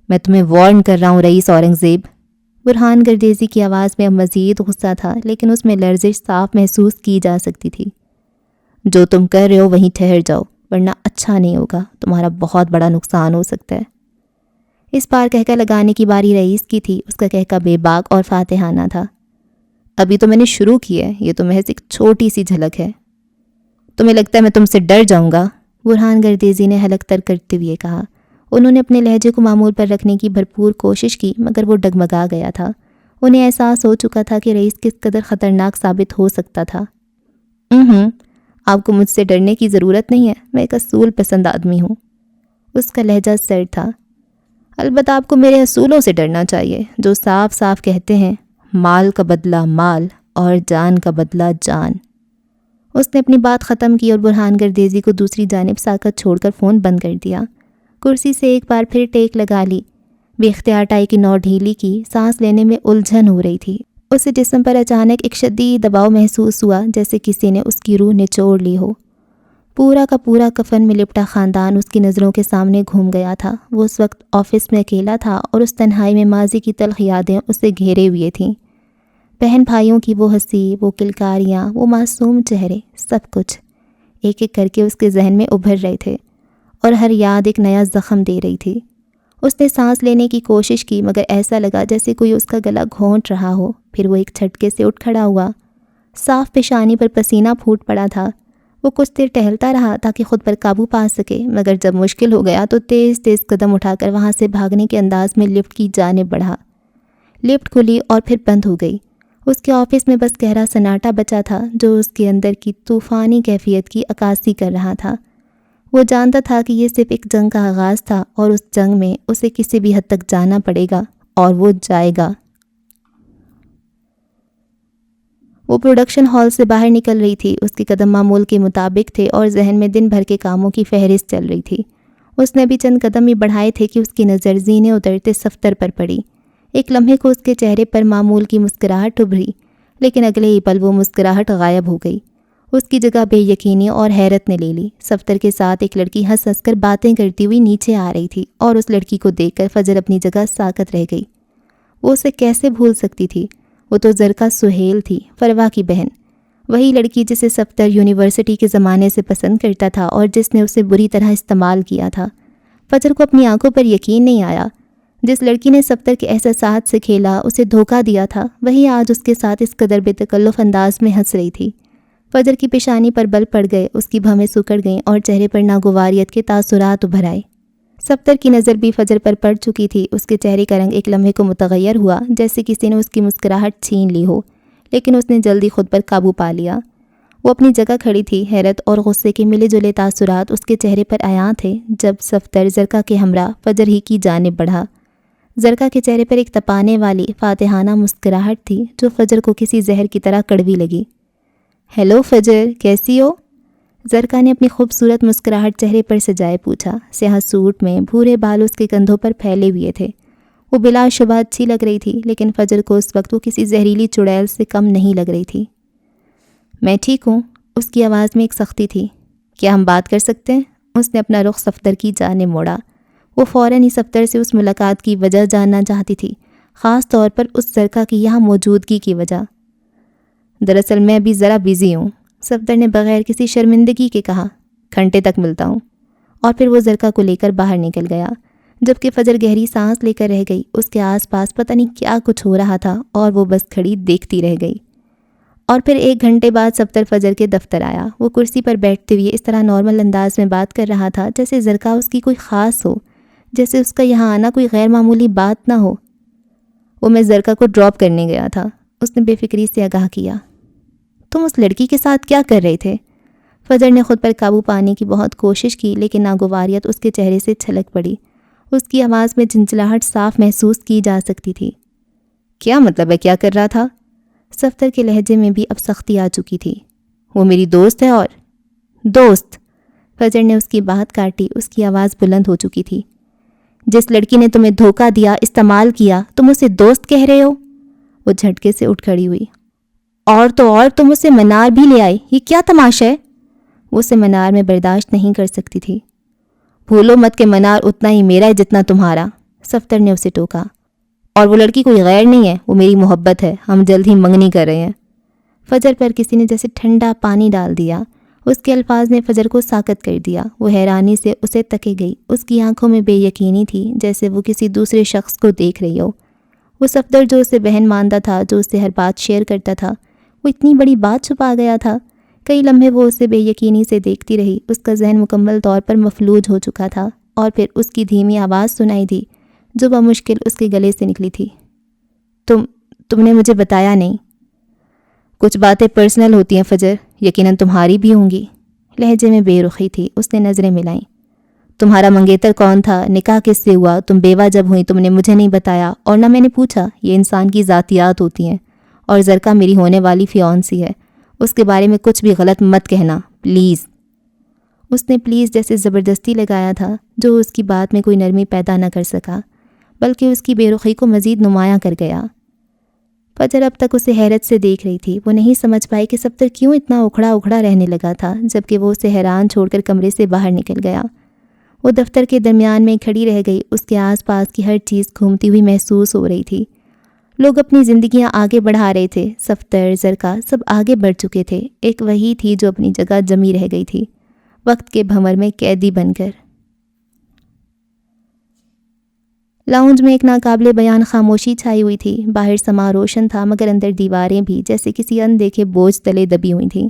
میں تمہیں وارن کر رہا ہوں رئیس اورنگزیب۔ برہان گردیزی کی آواز میں اب مزید غصہ تھا، لیکن اس میں لرزش صاف محسوس کی جا سکتی تھی۔ جو تم کر رہے ہو وہیں ٹھہر جاؤ، ورنہ اچھا نہیں ہوگا، تمہارا بہت بڑا نقصان ہو سکتا ہے۔ اس بار کہکا لگانے کی باری رئیس کی تھی۔ اس کا کہکا بے باک اور فاتحانہ تھا۔ ابھی تو میں نے شروع کی ہے، یہ تو محض ایک چھوٹی سی جھلک ہے۔ تمہیں لگتا ہے میں تم سے ڈر جاؤں گا؟ برہان گردیزی نے حلق تر کرتے ہوئے کہا۔ انہوں نے اپنے لہجے کو معمول پر رکھنے کی بھرپور کوشش کی، مگر وہ ڈگمگا گیا تھا۔ انہیں احساس ہو چکا تھا کہ رئیس کس قدر خطرناک ثابت ہو سکتا تھا۔ آپ کو مجھ سے ڈرنے کی ضرورت نہیں ہے، میں ایک اصول پسند آدمی ہوں۔ اس کا لہجہ سرد تھا۔ البتہ آپ کو میرے اصولوں سے ڈرنا چاہیے، جو صاف صاف کہتے ہیں مال کا بدلہ مال اور جان کا بدلہ جان۔ اس نے اپنی بات ختم کی اور برہان گردیزی کو دوسری جانب ساکت چھوڑ کر فون بند کر دیا۔ کرسی سے ایک بار پھر ٹیک لگا لی، بے اختیار ٹائی کی نوٹ ڈھیلی کی، سانس لینے میں الجھن ہو رہی تھی۔ اسے جسم پر اچانک ایک شدید دباؤ محسوس ہوا، جیسے کسی نے اس کی روح نچوڑ لی ہو۔ پورا کا پورا کفن میں لپٹا خاندان اس کی نظروں کے سامنے گھوم گیا تھا۔ وہ اس وقت آفس میں اکیلا تھا اور اس تنہائی میں ماضی کی تلخ یادیں اسے گھیرے ہوئے تھیں۔ بہن بھائیوں کی وہ ہنسی، وہ کلکاریاں، وہ معصوم چہرے، سب کچھ ایک ایک کر کے اس کے ذہن میں ابھر رہے تھے اور ہر یاد ایک نیا زخم دے رہی تھی۔ اس نے سانس لینے کی کوشش کی، مگر ایسا لگا جیسے کوئی اس کا گلا گھونٹ رہا ہو۔ پھر وہ ایک جھٹکے سے اٹھ کھڑا ہوا۔ صاف پیشانی پر پسینہ پھوٹ پڑا تھا۔ وہ کچھ دیر ٹہلتا رہا تاکہ خود پر قابو پا سکے، مگر جب مشکل ہو گیا تو تیز تیز قدم اٹھا کر وہاں سے بھاگنے کے انداز میں لفٹ کی جانب بڑھا۔ لفٹ کھلی اور پھر بند ہو گئی۔ اس کے آفس میں بس گہرا سناٹا بچا تھا جو اس کے اندر کی طوفانی کیفیت کی عکاسی کر رہا تھا۔ وہ جانتا تھا کہ یہ صرف ایک جنگ کا آغاز تھا اور اس جنگ میں اسے کسی بھی حد تک جانا پڑے گا اور وہ جائے گا۔ وہ پروڈکشن ہال سے باہر نکل رہی تھی۔ اس کے قدم معمول کے مطابق تھے اور ذہن میں دن بھر کے کاموں کی فہرست چل رہی تھی۔ اس نے ابھی چند قدم ہی بڑھائے تھے کہ اس کی نظر زینے اترتے صفتر پر پڑی۔ ایک لمحے کو اس کے چہرے پر معمول کی مسکراہٹ ابھری، لیکن اگلے ہی پل وہ مسکراہٹ غائب ہو گئی۔ اس کی جگہ بے یقینی اور حیرت نے لے لی۔ صفتر کے ساتھ ایک لڑکی ہنس ہنس کر باتیں کرتی ہوئی نیچے آ رہی تھی اور اس لڑکی کو دیکھ کر فجر اپنی جگہ ساکت رہ گئی۔ وہ اسے کیسے بھول سکتی تھی؟ وہ تو زرکا سہیل تھی، فروا کی بہن، وہی لڑکی جسے صفتر یونیورسٹی کے زمانے سے پسند کرتا تھا اور جس نے اسے بری طرح استعمال کیا تھا۔ فجر کو اپنی آنکھوں پر یقین نہیں آیا۔ جس لڑکی نے صفتر کے احساسات سے کھیلا، اسے دھوکہ دیا تھا، وہی آج اس کے ساتھ اس قدر بے تکلف انداز میں ہنس رہی تھی۔ فجر کی پیشانی پر بل پڑ گئے، اس کی بھویں سکڑ گئیں اور چہرے پر ناگواریت کے تاثرات ابھر آئے۔ صفتر کی نظر بھی فجر پر پڑ چکی تھی۔ اس کے چہرے کا رنگ ایک لمحے کو متغیر ہوا، جیسے کسی نے اس کی مسکراہٹ چھین لی ہو، لیکن اس نے جلدی خود پر قابو پا لیا۔ وہ اپنی جگہ کھڑی تھی۔ حیرت اور غصے کے ملے جلے تاثرات اس کے چہرے پر عیاں تھے جب صفتر زرکا کے ہمراہ فجر ہی کی جانب بڑھا۔ زرکا کے چہرے پر ایک تپانے والی فاتحانہ مسکراہٹ تھی جو فجر کو کسی زہر کی طرح کڑوی لگی۔ ہیلو فجر، کیسی ہو؟ زرکا نے اپنی خوبصورت مسکراہٹ چہرے پر سجائے پوچھا۔ سیاہ سوٹ میں بھورے بال اس کے کندھوں پر پھیلے ہوئے تھے۔ وہ بلا شبہ اچھی لگ رہی تھی، لیکن فجر کو اس وقت وہ کسی زہریلی چڑیل سے کم نہیں لگ رہی تھی۔ میں ٹھیک ہوں، اس کی آواز میں ایک سختی تھی۔ کیا ہم بات کر سکتے ہیں؟ اس نے اپنا رخ صفتر کی جانب موڑا۔ وہ فوراً ہی صفتر سے اس ملاقات کی وجہ جاننا چاہتی تھی، خاص طور پر اس زرکا کی یہاں موجودگی کی وجہ۔ دراصل میں ابھی ذرا بیزی ہوں، صفتر نے بغیر کسی شرمندگی کے کہا۔ گھنٹے تک ملتا ہوں۔ اور پھر وہ زرکا کو لے کر باہر نکل گیا۔ جبکہ فجر گہری سانس لے کر رہ گئی۔ اس کے آس پاس پتہ نہیں کیا کچھ ہو رہا تھا اور وہ بس کھڑی دیکھتی رہ گئی۔ اور پھر 1 گھنٹے بعد صفدر فجر کے دفتر آیا۔ وہ کرسی پر بیٹھتے ہوئے اس طرح نارمل انداز میں بات کر رہا تھا جیسے زرکا اس کی کوئی خاص ہو، جیسے اس کا یہاں آنا کوئی غیر معمولی بات نہ ہو۔ وہ میں زرکا کو ڈراپ کرنے گیا تھا، اس نے بے فکری سے آگاہ کیا۔ تم اس لڑکی کے ساتھ کیا کر رہے تھے؟ فجر نے خود پر قابو پانے کی بہت کوشش کی لیکن ناگواریت اس کے چہرے سے چھلک پڑی۔ اس کی آواز میں جھنجھلاہٹ صاف محسوس کی جا سکتی تھی۔ کیا مطلب ہے کیا کر رہا تھا؟ صفدر کے لہجے میں بھی اب سختی آ چکی تھی۔ وہ میری دوست ہے اور دوست؟ فجر نے اس کی بات کاٹی، اس کی آواز بلند ہو چکی تھی۔ جس لڑکی نے تمہیں دھوکہ دیا، استعمال کیا، تم اسے دوست کہہ رہے ہو؟ وہ جھٹکے سے اٹھ کھڑی ہوئی۔ اور تو اور تم اسے منار بھی لے آئی، یہ کیا تماشا ہے؟ وہ اسے منار میں برداشت نہیں کر سکتی تھی۔ بھولو مت کہ منار اتنا ہی میرا ہے جتنا تمہارا، صفدر نے اسے ٹوکا۔ اور وہ لڑکی کوئی غیر نہیں ہے، وہ میری محبت ہے، ہم جلد ہی منگنی کر رہے ہیں۔ فجر پر کسی نے جیسے ٹھنڈا پانی ڈال دیا۔ اس کے الفاظ نے فجر کو ساکت کر دیا۔ وہ حیرانی سے اسے تکے گئی۔ اس کی آنکھوں میں بے یقینی تھی جیسے وہ کسی دوسرے شخص کو دیکھ رہی ہو۔ وہ صفدر جو اسے بہن مانتا تھا، جو اس سے ہر بات شیئر کرتا تھا، وہ اتنی بڑی بات چھپا گیا تھا۔ کئی لمحے وہ اسے بے یقینی سے دیکھتی رہی۔ اس کا ذہن مکمل طور پر مفلوج ہو چکا تھا اور پھر اس کی دھیمی آواز سنائی دی جو بمشکل اس کے گلے سے نکلی تھی۔ تم نے مجھے بتایا نہیں۔ کچھ باتیں پرسنل ہوتی ہیں فجر، یقیناً تمہاری بھی ہوں گی۔ لہجے میں بے رخی تھی۔ اس نے نظریں ملائیں۔ تمہارا منگیتر کون تھا؟ نکاح کس سے ہوا؟ تم بیوہ جب ہوئی تم نے مجھے نہیں بتایا اور نہ میں نے پوچھا۔ یہ انسان کی ذاتیات ہوتی ہیں۔ اور زرکا میری ہونے والی فیونسی ہے، اس کے بارے میں کچھ بھی غلط مت کہنا پلیز۔ اس نے پلیز جیسے زبردستی لگایا تھا جو اس کی بات میں کوئی نرمی پیدا نہ کر سکا بلکہ اس کی بے رخی کو مزید نمایاں کر گیا۔ فجر اب تک اسے حیرت سے دیکھ رہی تھی۔ وہ نہیں سمجھ پائی کہ صفدر کیوں اتنا اکھڑا رہنے لگا تھا جبکہ وہ اسے حیران چھوڑ کر کمرے سے باہر نکل گیا۔ وہ دفتر کے درمیان میں کھڑی رہ گئی۔ اس کے آس پاس کی ہر چیز گھومتی ہوئی محسوس ہو رہی تھی۔ لوگ اپنی زندگیاں آگے بڑھا رہے تھے۔ صفدر، زرکا سب آگے بڑھ چکے تھے۔ ایک وہی تھی جو اپنی جگہ جمی رہ گئی تھی، وقت کے بھنور میں قیدی بن کر۔ لاؤنج میں ایک ناقابل بیان خاموشی چھائی ہوئی تھی۔ باہر سما روشن تھا مگر اندر دیواریں بھی جیسے کسی اندیکھے بوجھ تلے دبی ہوئی تھیں۔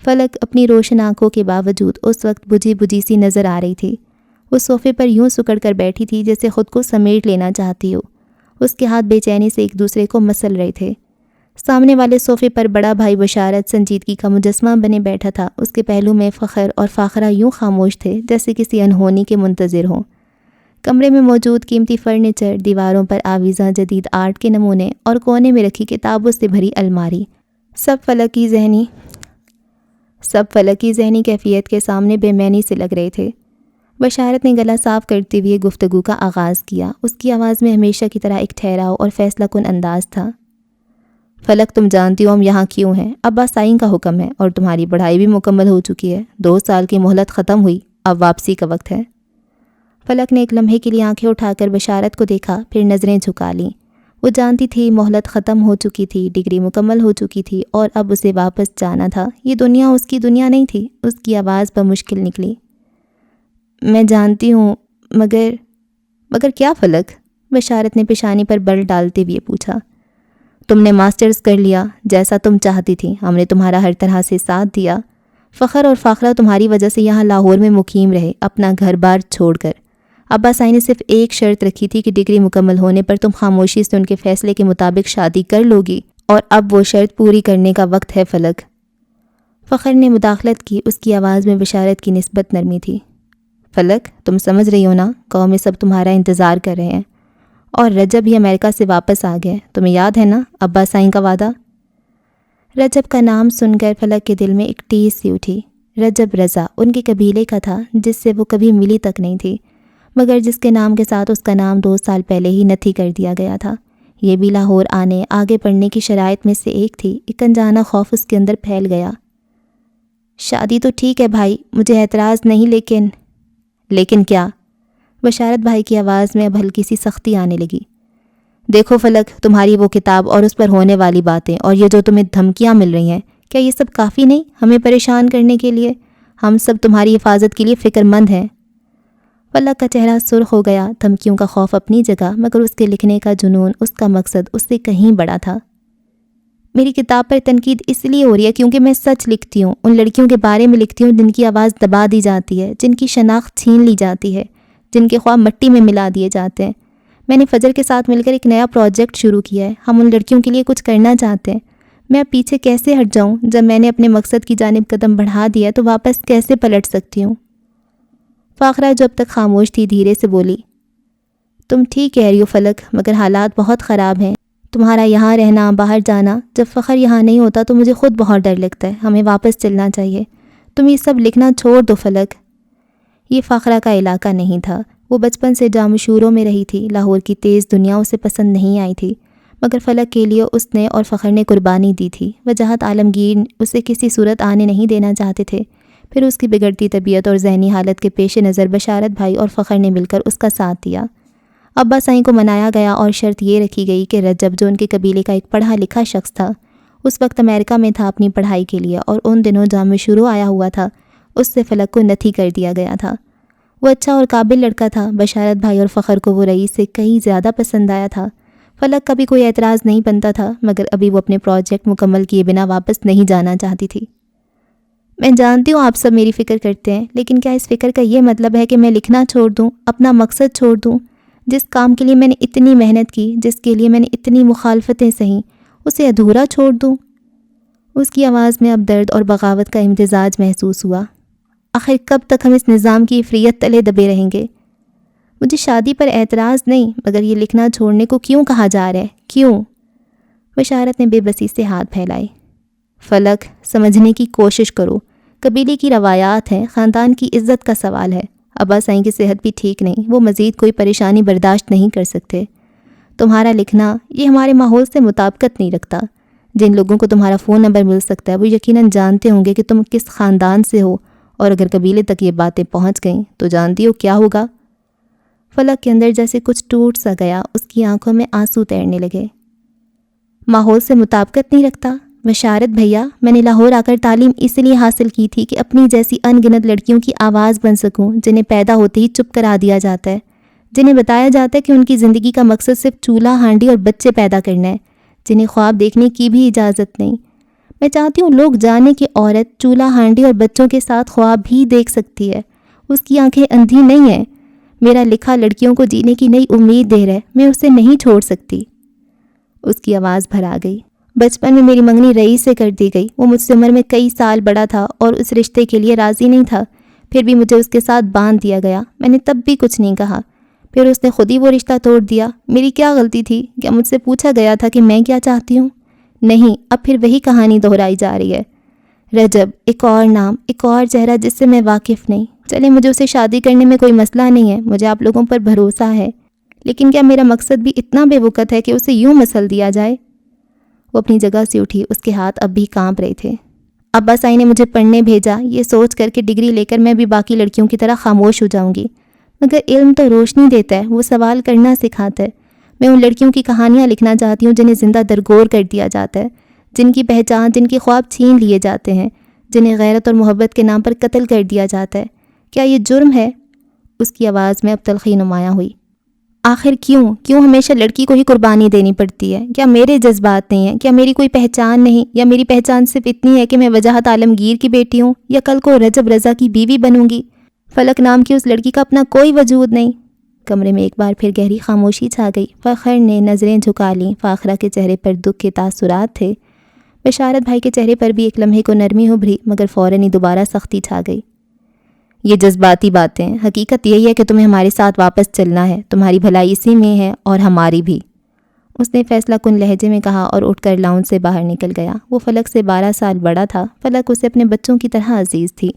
فلک اپنی روشن آنکھوں کے باوجود اس وقت بجھی بجھی سی نظر آ رہی تھی۔ وہ صوفے پر یوں سکڑ کر بیٹھی تھی جیسے خود کو سمیٹ لینا چاہتی ہو۔ اس کے ہاتھ بے چینی سے ایک دوسرے کو مسل رہے تھے۔ سامنے والے صوفے پر بڑا بھائی بشارت سنجیدگی کا مجسمہ بنے بیٹھا تھا۔ اس کے پہلو میں فخر اور فاخرہ یوں خاموش تھے جیسے کسی انہونی کے منتظر ہوں۔ کمرے میں موجود قیمتی فرنیچر، دیواروں پر آویزاں جدید آرٹ کے نمونے اور کونے میں رکھی کتابوں سے بھری الماری، سب فلکی ذہنی کیفیت کے سامنے بے معنی سے لگ رہے تھے۔ بشارت نے گلا صاف کرتے ہوئے گفتگو کا آغاز کیا۔ اس کی آواز میں ہمیشہ کی طرح ایک ٹھہراؤ اور فیصلہ کن انداز تھا۔ فلک، تم جانتی ہو ہم یہاں کیوں ہیں؟ ابا سائن کا حکم ہے اور تمہاری پڑھائی بھی مکمل ہو چکی ہے۔ 2 سال کی مہلت ختم ہوئی، اب واپسی کا وقت ہے۔ فلک نے ایک لمحے کے لیے آنکھیں اٹھا کر بشارت کو دیکھا، پھر نظریں جھکا لیں۔ وہ جانتی تھی مہلت ختم ہو چکی تھی، ڈگری مکمل ہو چکی تھی اور اب اسے واپس جانا تھا۔ یہ دنیا اس کی دنیا نہیں تھی۔ اس کی آواز بمشکل نکلی۔ میں جانتی ہوں مگر کیا فلک؟ بشارت نے پیشانی پر بل ڈالتے ہوئے پوچھا۔ تم نے ماسٹرز کر لیا جیسا تم چاہتی تھی، ہم نے تمہارا ہر طرح سے ساتھ دیا۔ فخر اور فاخرہ تمہاری وجہ سے یہاں لاہور میں مقیم رہے، اپنا گھر بار چھوڑ کر۔ ابا سائی نے صرف ایک شرط رکھی تھی کہ ڈگری مکمل ہونے پر تم خاموشی سے ان کے فیصلے کے مطابق شادی کر لو گی، اور اب وہ شرط پوری کرنے کا وقت ہے فلک۔ فخر نے مداخلت کی۔ اس کی آواز میں بشارت کی نسبت نرمی تھی۔ فلک، تم سمجھ رہی ہو نا، قوم میں سب تمہارا انتظار کر رہے ہیں، اور رجب ہی امریکہ سے واپس آ گئے۔ تمہیں یاد ہے نا ابا سائن کا وعدہ؟ رجب کا نام سن کر فلک کے دل میں ایک ٹیس سی اٹھی۔ رجب رضا ان کے قبیلے کا تھا جس سے وہ کبھی ملی تک نہیں تھی، مگر جس کے نام کے ساتھ اس کا نام 2 سال پہلے ہی نتھی کر دیا گیا تھا۔ یہ بھی لاہور آنے آگے بڑھنے کی شرائط میں سے ایک تھی۔ ایک انجانہ خوف اس کے اندر پھیل گیا۔ شادی تو ٹھیک ہے بھائی، مجھے اعتراض نہیں، لیکن کیا؟ بشارت بھائی کی آواز میں اب ہلکی سی سختی آنے لگی۔ دیکھو فلک، تمہاری وہ کتاب اور اس پر ہونے والی باتیں اور یہ جو تمہیں دھمکیاں مل رہی ہیں، کیا یہ سب کافی نہیں ہمیں پریشان کرنے کے لیے؟ ہم سب تمہاری حفاظت کے لیے فکر مند ہیں۔ فلک کا چہرہ سرخ ہو گیا، دھمکیوں کا خوف اپنی جگہ، مگر اس کے لکھنے کا جنون، اس کا مقصد اس سے کہیں بڑا تھا۔ میری کتاب پر تنقید اس لیے ہو رہی ہے کیونکہ میں سچ لکھتی ہوں، ان لڑکیوں کے بارے میں لکھتی ہوں جن کی آواز دبا دی جاتی ہے، جن کی شناخت چھین لی جاتی ہے، جن کے خواب مٹی میں ملا دیے جاتے ہیں۔ میں نے فجر کے ساتھ مل کر ایک نیا پروجیکٹ شروع کیا ہے، ہم ان لڑکیوں کے لیے کچھ کرنا چاہتے ہیں۔ میں اب پیچھے کیسے ہٹ جاؤں؟ جب میں نے اپنے مقصد کی جانب قدم بڑھا دیا تو واپس کیسے پلٹ سکتی ہوں؟ فاخرہ جو اب تک خاموش تھی دھیرے سے بولی، تم ٹھیک کہہ رہی ہو فلک، مگر حالات بہت خراب ہیں۔ تمہارا یہاں رہنا، باہر جانا، جب فخر یہاں نہیں ہوتا تو مجھے خود بہت ڈر لگتا ہے۔ ہمیں واپس چلنا چاہیے۔ تم یہ سب لکھنا چھوڑ دو فلک۔ یہ فاخرہ کا علاقہ نہیں تھا، وہ بچپن سے جامشوروں میں رہی تھی، لاہور کی تیز دنیا اسے پسند نہیں آئی تھی، مگر فلک کے لیے اس نے اور فخر نے قربانی دی تھی۔ وجاہت عالمگیر اسے کسی صورت آنے نہیں دینا چاہتے تھے، پھر اس کی بگڑتی طبیعت اور ذہنی حالت کے پیش نظر بشارت بھائی اور فخر نے مل کر اس کا ساتھ دیا۔ ابا سائیں کو منایا گیا اور شرط یہ رکھی گئی کہ رجب جو ان کے قبیلے کا ایک پڑھا لکھا شخص تھا، اس وقت امریکہ میں تھا اپنی پڑھائی کے لیے اور ان دنوں جامع شروع آیا ہوا تھا، اس سے فلک کو نتھی کر دیا گیا تھا۔ وہ اچھا اور قابل لڑکا تھا، بشارت بھائی اور فخر کو وہ رئیس سے کہیں زیادہ پسند آیا تھا۔ فلک کا بھی کوئی اعتراض نہیں بنتا تھا، مگر ابھی وہ اپنے پروجیکٹ مکمل کیے بنا واپس نہیں جانا چاہتی تھی۔ میں جانتی ہوں آپ سب میری فکر کرتے ہیں، لیکن کیا اس فکر کا یہ مطلب ہے کہ میں لکھنا چھوڑ دوں، اپنا مقصد چھوڑ دوں؟ جس کام کے لیے میں نے اتنی محنت کی، جس کے لیے میں نے اتنی مخالفتیں سہیں، اسے ادھورا چھوڑ دوں؟ اس کی آواز میں اب درد اور بغاوت کا امتزاج محسوس ہوا۔ آخر کب تک ہم اس نظام کی افریت تلے دبے رہیں گے؟ مجھے شادی پر اعتراض نہیں، مگر یہ لکھنا چھوڑنے کو کیوں کہا جا رہا ہے؟ کیوں؟ بشارت نے بے بسی سے ہاتھ پھیلائے۔ فلک، سمجھنے کی کوشش کرو، قبیلے کی روایات ہیں، خاندان کی عزت کا سوال ہے۔ ابا سائیں کی صحت بھی ٹھیک نہیں، وہ مزید کوئی پریشانی برداشت نہیں کر سکتے۔ تمہارا لکھنا یہ ہمارے ماحول سے مطابقت نہیں رکھتا۔ جن لوگوں کو تمہارا فون نمبر مل سکتا ہے وہ یقیناً جانتے ہوں گے کہ تم کس خاندان سے ہو، اور اگر قبیلے تک یہ باتیں پہنچ گئیں تو جانتی ہو کیا ہوگا؟ فلک کے اندر جیسے کچھ ٹوٹ سا گیا، اس کی آنکھوں میں آنسو تیرنے لگے۔ ماحول سے مطابقت نہیں رکھتا؟ بشارت بھیا، میں نے لاہور آ کر تعلیم اس لیے حاصل کی تھی کہ اپنی جیسی ان گنت لڑکیوں کی آواز بن سکوں، جنہیں پیدا ہوتے ہی چپ کرا دیا جاتا ہے، جنہیں بتایا جاتا ہے کہ ان کی زندگی کا مقصد صرف چولہا ہانڈی اور بچے پیدا کرنا ہے، جنہیں خواب دیکھنے کی بھی اجازت نہیں۔ میں چاہتی ہوں لوگ جانے کہ عورت چولہا ہانڈی اور بچوں کے ساتھ خواب بھی دیکھ سکتی ہے، اس کی آنکھیں اندھی نہیں ہیں۔ میرا لکھا لڑکیوں کو جینے کی نئی امید دے رہا ہے، میں اسے نہیں چھوڑ سکتی۔ اس کی آواز بھر آ گئی۔ بچپن میں میری منگنی رئیس سے کر دی گئی، وہ مجھ سے عمر میں کئی سال بڑا تھا اور اس رشتے کے لیے راضی نہیں تھا، پھر بھی مجھے اس کے ساتھ باندھ دیا گیا۔ میں نے تب بھی کچھ نہیں کہا، پھر اس نے خود ہی وہ رشتہ توڑ دیا۔ میری کیا غلطی تھی؟ کیا مجھ سے پوچھا گیا تھا کہ میں کیا چاہتی ہوں؟ نہیں، اب پھر وہی کہانی دہرائی جا رہی ہے۔ رجب، ایک اور نام، ایک اور چہرہ جس سے میں واقف نہیں۔ چلے مجھے اسے شادی کرنے میں کوئی مسئلہ نہیں ہے، مجھے آپ لوگوں پر بھروسہ ہے، لیکن کیا میرا مقصد بھی اتنا بے وقت ہے کہ اسے یوں مسل دیا جائے؟ وہ اپنی جگہ سے اٹھی، اس کے ہاتھ اب بھی کانپ رہے تھے۔ ابا سائیں نے مجھے پڑھنے بھیجا، یہ سوچ کر کے ڈگری لے کر میں بھی باقی لڑکیوں کی طرح خاموش ہو جاؤں گی، مگر علم تو روشنی دیتا ہے، وہ سوال کرنا سکھاتا ہے۔ میں ان لڑکیوں کی کہانیاں لکھنا چاہتی ہوں جنہیں زندہ درگور کر دیا جاتا ہے، جن کی پہچان، جن کے خواب چھین لیے جاتے ہیں، جنہیں غیرت اور محبت کے نام پر قتل کر دیا جاتا ہے۔ کیا یہ جرم ہے؟ اس کی آواز میں اب تلخی نمایاں ہوئی۔ آخر کیوں ہمیشہ لڑکی کو ہی قربانی دینی پڑتی ہے؟ کیا میرے جذبات نہیں ہیں؟ کیا میری کوئی پہچان نہیں؟ یا میری پہچان صرف اتنی ہے کہ میں وجاہت عالمگیر کی بیٹی ہوں، یا کل کو رجب رضا کی بیوی بنوں گی؟ فلک نام کی اس لڑکی کا اپنا کوئی وجود نہیں۔ کمرے میں ایک بار پھر گہری خاموشی چھا گئی۔ فخر نے نظریں جھکا لیں، فاخرہ کے چہرے پر دکھ کے تاثرات تھے، بشارت بھائی کے چہرے پر بھی ایک لمحے کو نرمی ابھری، مگر فوراً ہی دوبارہ سختی چھا گئی۔ یہ جذباتی باتیں، حقیقت یہی ہے کہ تمہیں ہمارے ساتھ واپس چلنا ہے، تمہاری بھلائی اسی میں ہے اور ہماری بھی، اس نے فیصلہ کن لہجے میں کہا اور اٹھ کر لاؤنج سے باہر نکل گیا۔ وہ فلک سے 12 سال بڑا تھا، فلک اسے اپنے بچوں کی طرح عزیز تھی،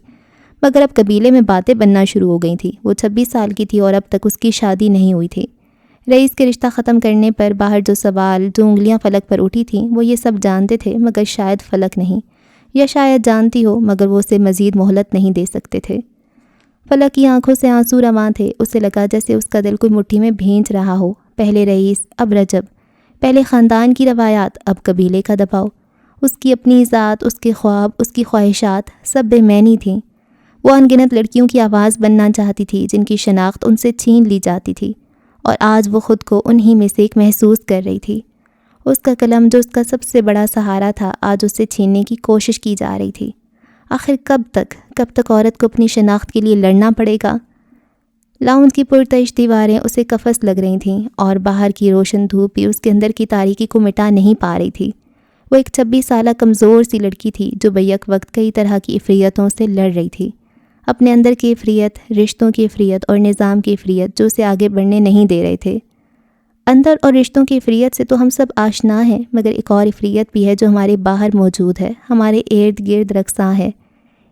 مگر اب قبیلے میں باتیں بننا شروع ہو گئی تھیں۔ وہ 26 سال کی تھی اور اب تک اس کی شادی نہیں ہوئی تھی۔ رئیس کے رشتہ ختم کرنے پر باہر جو سوال، جو انگلیاں فلک پر اٹھی تھیں، وہ یہ سب جانتے تھے، مگر شاید فلک نہیں، یا شاید جانتی ہو مگر وہ اسے مزید مہلت نہیں دے سکتے تھے۔ فلک کی آنکھوں سے آنسو رواں تھے، اسے لگا جیسے اس کا دل کوئی مٹھی میں بھینچ رہا ہو۔ پہلے رئیس، اب رجب، پہلے خاندان کی روایات، اب قبیلے کا دباؤ، اس کی اپنی ذات، اس کے خواب، اس کی خواہشات، سب بے معنی تھیں۔ وہ ان گنت لڑکیوں کی آواز بننا چاہتی تھی جن کی شناخت ان سے چھین لی جاتی تھی، اور آج وہ خود کو انہی میں سے ایک محسوس کر رہی تھی۔ اس کا قلم جو اس کا سب سے بڑا سہارا تھا آج اس سے چھیننے کی کوشش کی جا رہی تھی۔ آخر کب تک عورت کو اپنی شناخت کے لیے لڑنا پڑے گا؟ لاؤنج کی پرتش دیواریں اسے قفس لگ رہی تھیں اور باہر کی روشن دھوپ بھی اس کے اندر کی تاریکی کو مٹا نہیں پا رہی تھی۔ وہ ایک 26 سالہ کمزور سی لڑکی تھی جو بیک وقت کئی طرح کی افریتوں سے لڑ رہی تھی۔ اپنے اندر کی افریت، رشتوں کی افریت اور نظام کی افریت جو اسے آگے بڑھنے نہیں دے رہے تھے۔ اندر اور رشتوں کی افریت سے تو ہم سب آشنا ہیں، مگر ایک اور افریت بھی ہے جو ہمارے باہر موجود ہے، ہمارے ارد گرد رقصاں ہے،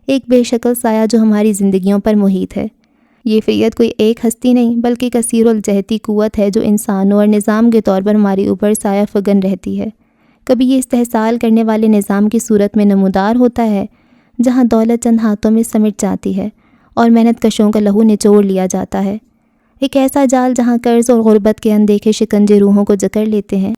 ایک بے شکل سایہ جو ہماری زندگیوں پر محیط ہے۔ یہ افریت کوئی ایک ہستی نہیں بلکہ کثیر الجہتی قوت ہے جو انسانوں اور نظام کے طور پر ہماری اوپر سایہ فگن رہتی ہے۔ کبھی یہ استحصال کرنے والے نظام کی صورت میں نمودار ہوتا ہے جہاں دولت چند ہاتھوں میں سمٹ جاتی ہے اور محنت کشوں کا لہو نچوڑ لیا جاتا ہے، ایک ایسا جال جہاں قرض اور غربت کے اندیکھے شکنجے روحوں کو جکڑ لیتے ہیں۔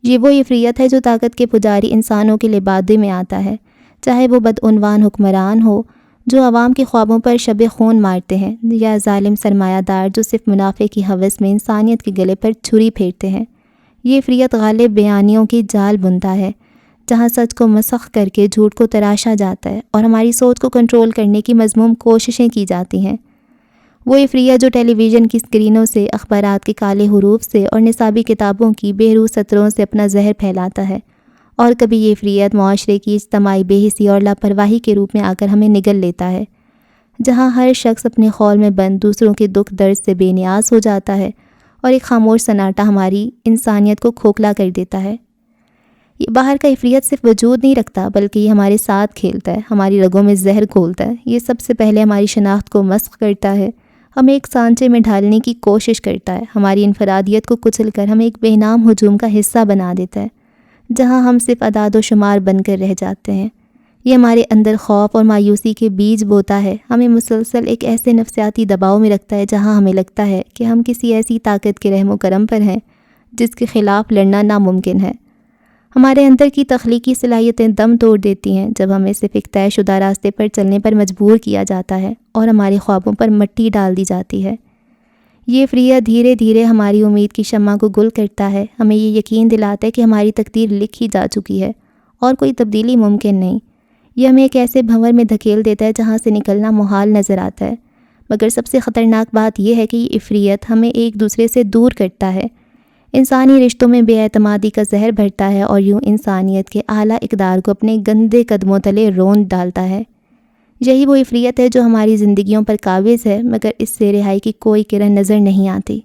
یہ وہ افریت ہے جو طاقت کے پجاری انسانوں کے لبادے میں آتا ہے، چاہے وہ بدعنوان حکمران ہو جو عوام کے خوابوں پر شب خون مارتے ہیں، یا ظالم سرمایہ دار جو صرف منافع کی ہوس میں انسانیت کے گلے پر چھری پھیرتے ہیں۔ یہ افریت غالب بیانیوں کی جال بنتا ہے جہاں سچ کو مسخ کر کے جھوٹ کو تراشا جاتا ہے اور ہماری سوچ کو کنٹرول کرنے کی مذموم کوششیں کی جاتی ہیں۔ وہ افریت جو ٹیلی ویژن کی اسکرینوں سے، اخبارات کے کالے حروف سے اور نصابی کتابوں کی بے روح سطروں سے اپنا زہر پھیلاتا ہے، اور کبھی یہ افریت معاشرے کی اجتماعی بے حسی اور لاپرواہی کے روپ میں آ کر ہمیں نگل لیتا ہے، جہاں ہر شخص اپنے خول میں بند دوسروں کے دکھ درد سے بے نیاز ہو جاتا ہے اور ایک خاموش سناٹا ہماری انسانیت کو کھوکھلا کر دیتا ہے۔ یہ باہر کا افریت صرف وجود نہیں رکھتا بلکہ یہ ہمارے ساتھ کھیلتا ہے، ہماری رگوں میں زہر گھولتا ہے۔ یہ سب سے پہلے ہماری شناخت کو مسخ کرتا ہے، ہمیں ایک سانچے میں ڈھالنے کی کوشش کرتا ہے، ہماری انفرادیت کو کچل کر ہمیں ایک بے نام ہجوم کا حصہ بنا دیتا ہے جہاں ہم صرف اعداد و شمار بن کر رہ جاتے ہیں۔ یہ ہمارے اندر خوف اور مایوسی کے بیج بوتا ہے، ہمیں مسلسل ایک ایسے نفسیاتی دباؤ میں رکھتا ہے جہاں ہمیں لگتا ہے کہ ہم کسی ایسی طاقت کے رحم و کرم پر ہیں جس کے خلاف لڑنا ناممکن ہے۔ ہمارے اندر کی تخلیقی صلاحیتیں دم توڑ دیتی ہیں جب ہمیں صرف ایک طے شدہ راستے پر چلنے پر مجبور کیا جاتا ہے اور ہمارے خوابوں پر مٹی ڈال دی جاتی ہے۔ یہ افریت دھیرے دھیرے ہماری امید کی شمع کو گل کرتا ہے، ہمیں یہ یقین دلاتا ہے کہ ہماری تقدیر لکھی جا چکی ہے اور کوئی تبدیلی ممکن نہیں۔ یہ ہمیں ایک ایسے بھنور میں دھکیل دیتا ہے جہاں سے نکلنا محال نظر آتا ہے، مگر سب سے خطرناک بات یہ ہے کہ یہ افریت ہمیں ایک دوسرے سے دور کرتا ہے، انسانی رشتوں میں بے اعتمادی کا زہر بھرتا ہے اور یوں انسانیت کے اعلیٰ اقدار کو اپنے گندے قدموں تلے روند ڈالتا ہے۔ یہی وہ افریت ہے جو ہماری زندگیوں پر قابض ہے، مگر اس سے رہائی کی کوئی کرن نظر نہیں آتی۔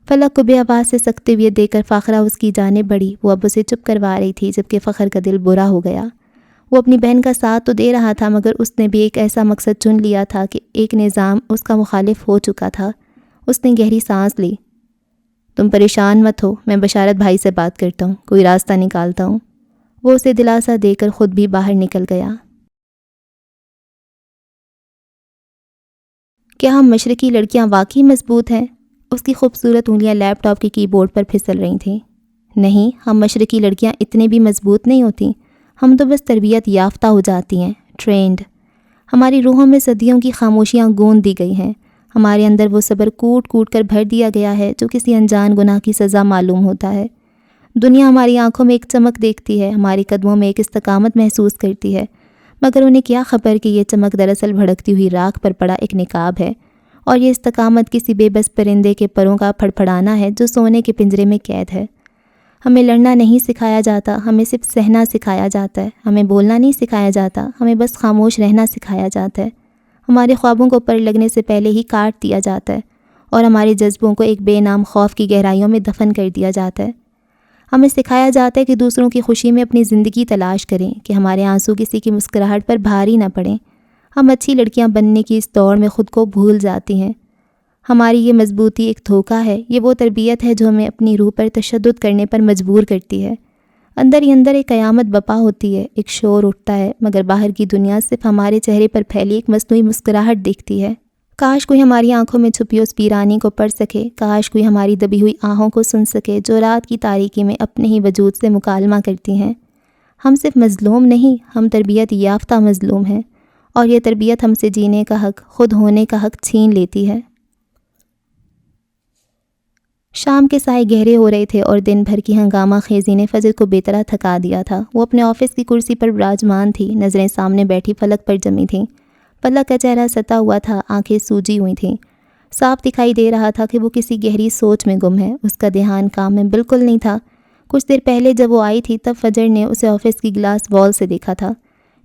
فلک کو بے آواز سے سکتے ہوئے دے کر فاخرہ اس کی جانب بڑھی، وہ اب اسے چپ کروا رہی تھی جبکہ فخر کا دل برا ہو گیا۔ وہ اپنی بہن کا ساتھ تو دے رہا تھا مگر اس نے بھی ایک ایسا مقصد چن لیا تھا کہ ایک نظام اس کا مخالف ہو چکا تھا۔ اس نے گہری سانس لی۔ تم پریشان مت ہو، میں بشارت بھائی سے بات کرتا ہوں، کوئی راستہ نکالتا ہوں۔ وہ اسے دلاسا دے کر خود بھی باہر نکل گیا۔ کیا ہم مشرقی لڑکیاں واقعی مضبوط ہیں؟ اس کی خوبصورت انگلیاں لیپ ٹاپ کے کی بورڈ پر پھسل رہی تھیں۔ نہیں، ہم مشرقی لڑکیاں اتنے بھی مضبوط نہیں ہوتیں، ہم تو بس تربیت یافتہ ہو جاتی ہیں، ٹرینڈ۔ ہماری روحوں میں صدیوں کی خاموشیاں گوند دی گئی ہیں، ہمارے اندر وہ صبر کوٹ کوٹ کر بھر دیا گیا ہے جو کسی انجان گناہ کی سزا معلوم ہوتا ہے۔ دنیا ہماری آنکھوں میں ایک چمک دیکھتی ہے، ہمارے قدموں میں ایک استقامت محسوس کرتی ہے، مگر انہیں کیا خبر کہ یہ چمک دراصل بھڑکتی ہوئی راکھ پر پڑا ایک نقاب ہے، اور یہ استقامت کسی بے بس پرندے کے پروں کا پھڑپھڑانا ہے جو سونے کے پنجرے میں قید ہے۔ ہمیں لڑنا نہیں سکھایا جاتا، ہمیں صرف سہنا سکھایا جاتا ہے، ہمیں بولنا نہیں سکھایا جاتا، ہمیں بس خاموش رہنا سکھایا جاتا ہے۔ ہمارے خوابوں کو پر لگنے سے پہلے ہی کاٹ دیا جاتا ہے اور ہمارے جذبوں کو ایک بے نام خوف کی گہرائیوں میں دفن کر دیا جاتا ہے۔ ہمیں سکھایا جاتا ہے کہ دوسروں کی خوشی میں اپنی زندگی تلاش کریں، کہ ہمارے آنسو کسی کی مسکراہٹ پر بھاری نہ پڑیں۔ ہم اچھی لڑکیاں بننے کی اس دوڑ میں خود کو بھول جاتی ہیں۔ ہماری یہ مضبوطی ایک دھوکہ ہے، یہ وہ تربیت ہے جو ہمیں اپنی روح پر تشدد کرنے پر مجبور کرتی ہے۔ اندر ہی اندر ایک قیامت بپا ہوتی ہے، ایک شور اٹھتا ہے، مگر باہر کی دنیا صرف ہمارے چہرے پر پھیلی ایک مصنوعی مسکراہٹ دیکھتی ہے۔ کاش کوئی ہماری آنکھوں میں چھپی اس ویرانی کو پڑھ سکے، کاش کوئی ہماری دبی ہوئی آہوں کو سن سکے جو رات کی تاریکی میں اپنے ہی وجود سے مکالمہ کرتی ہیں۔ ہم صرف مظلوم نہیں، ہم تربیت یافتہ مظلوم ہیں، اور یہ تربیت ہم سے جینے کا حق، خود ہونے کا حق چھین لیتی ہے۔ شام کے سائے گہرے ہو رہے تھے اور دن بھر کی ہنگامہ خیزی نے فجر کو بے طرح تھکا دیا تھا۔ وہ اپنے آفس کی کرسی پر براجمان تھی، نظریں سامنے بیٹھی فلک پر جمی تھیں۔ فلک کا چہرہ ستا ہوا تھا، آنکھیں سوجی ہوئی تھیں۔ صاف دکھائی دے رہا تھا کہ وہ کسی گہری سوچ میں گم ہے۔ اس کا دھیان کام میں بالکل نہیں تھا۔ کچھ دیر پہلے جب وہ آئی تھی تب فجر نے اسے آفس کی گلاس وال سے دیکھا تھا۔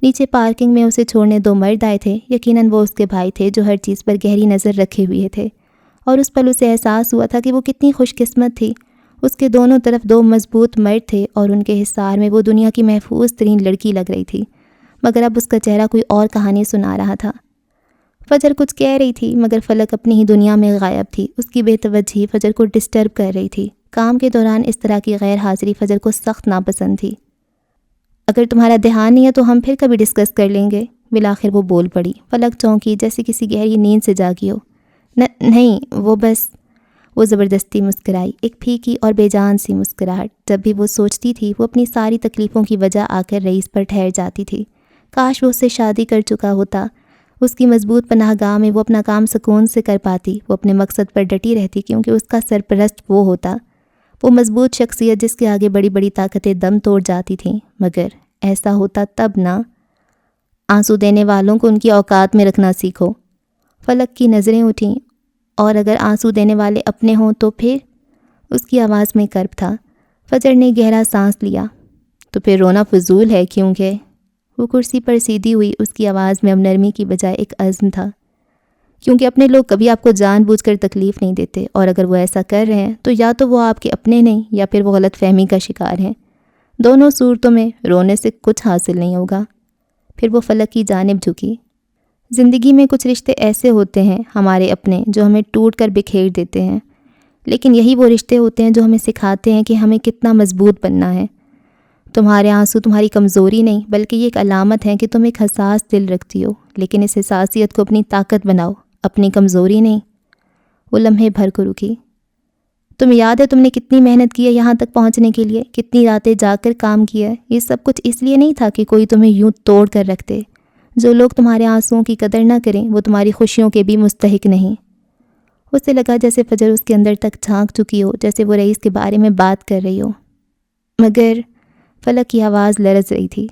نیچے پارکنگ میں اسے چھوڑنے 2 مرد آئے تھے، یقیناً وہ اس کے بھائی تھے جو ہر چیز پر گہری نظر رکھے ہوئے تھے، اور اس پل اسے احساس ہوا تھا کہ وہ کتنی خوش قسمت تھی۔ اس کے دونوں طرف 2 مضبوط مرد تھے اور ان کے حصار میں وہ دنیا کی محفوظ ترین لڑکی لگ رہی تھی، مگر اب اس کا چہرہ کوئی اور کہانی سنا رہا تھا۔ فجر کچھ کہہ رہی تھی مگر فلک اپنی ہی دنیا میں غائب تھی۔ اس کی بے توجہی فجر کو ڈسٹرب کر رہی تھی۔ کام کے دوران اس طرح کی غیر حاضری فجر کو سخت ناپسند تھی۔ اگر تمہارا دھیان نہیں ہے تو ہم پھر کبھی ڈسکس کر لیں گے، بالآخر وہ بول پڑی۔ فلک چونکی جیسے کسی گہری نیند سے جاگی ہو۔ نہیں، وہ بس۔ وہ زبردستی مسکرائی، ایک پھیکی اور بے جان سی مسکراہٹ۔ جب بھی وہ سوچتی تھی وہ اپنی ساری تکلیفوں کی وجہ آ کر رئیس پر ٹھہر جاتی تھی۔ کاش وہ اس سے شادی کر چکا ہوتا۔ اس کی مضبوط پناہ گاہ میں وہ اپنا کام سکون سے کر پاتی، وہ اپنے مقصد پر ڈٹی رہتی کیونکہ اس کا سرپرست وہ ہوتا، وہ مضبوط شخصیت جس کے آگے بڑی بڑی طاقتیں دم توڑ جاتی تھیں۔ مگر ایسا ہوتا تب نہ۔ آنسو دینے والوں کو ان کی اوقات میں رکھنا سیکھو۔ فلک کی نظریں اٹھیں، اور اگر آنسو دینے والے اپنے ہوں تو پھر؟ اس کی آواز میں کرب تھا۔ فجر نے گہرا سانس لیا۔ تو پھر رونا فضول ہے کیونکہ وہ کرسی پر سیدھی ہوئی، اس کی آواز میں اب نرمی کی بجائے ایک عزم تھا۔ کیونکہ اپنے لوگ کبھی آپ کو جان بوجھ کر تکلیف نہیں دیتے، اور اگر وہ ایسا کر رہے ہیں تو یا تو وہ آپ کے اپنے نہیں یا پھر وہ غلط فہمی کا شکار ہیں۔ دونوں صورتوں میں رونے سے کچھ حاصل نہیں ہوگا۔ پھر وہ فلک کی جانب جھکی۔ زندگی میں کچھ رشتے ایسے ہوتے ہیں ہمارے اپنے جو ہمیں ٹوٹ کر بکھیر دیتے ہیں، لیکن یہی وہ رشتے ہوتے ہیں جو ہمیں سکھاتے ہیں کہ ہمیں کتنا مضبوط بننا ہے۔ تمہارے آنسو تمہاری کمزوری نہیں بلکہ یہ ایک علامت ہے کہ تم ایک حساس دل رکھتی ہو، لیکن اس حساسیت کو اپنی طاقت بناؤ، اپنی کمزوری نہیں۔ وہ لمحے بھر کو رکی۔ تمہیں یاد ہے تم نے کتنی محنت کی ہے یہاں تک پہنچنے کے لیے، کتنی راتیں جا کر کام کیا ہے؟ یہ سب کچھ اس لیے نہیں تھا کہ کوئی تمہیں یوں توڑ کر رکھ دے۔ جو لوگ تمہارے آنسوؤں کی قدر نہ کریں وہ تمہاری خوشیوں کے بھی مستحق نہیں۔ اسے لگا جیسے فجر اس کے اندر تک جھانک چکی ہو، جیسے وہ رئیس کے بارے میں بات کر رہی ہو۔ مگر فلک کی آواز لرز رہی تھی۔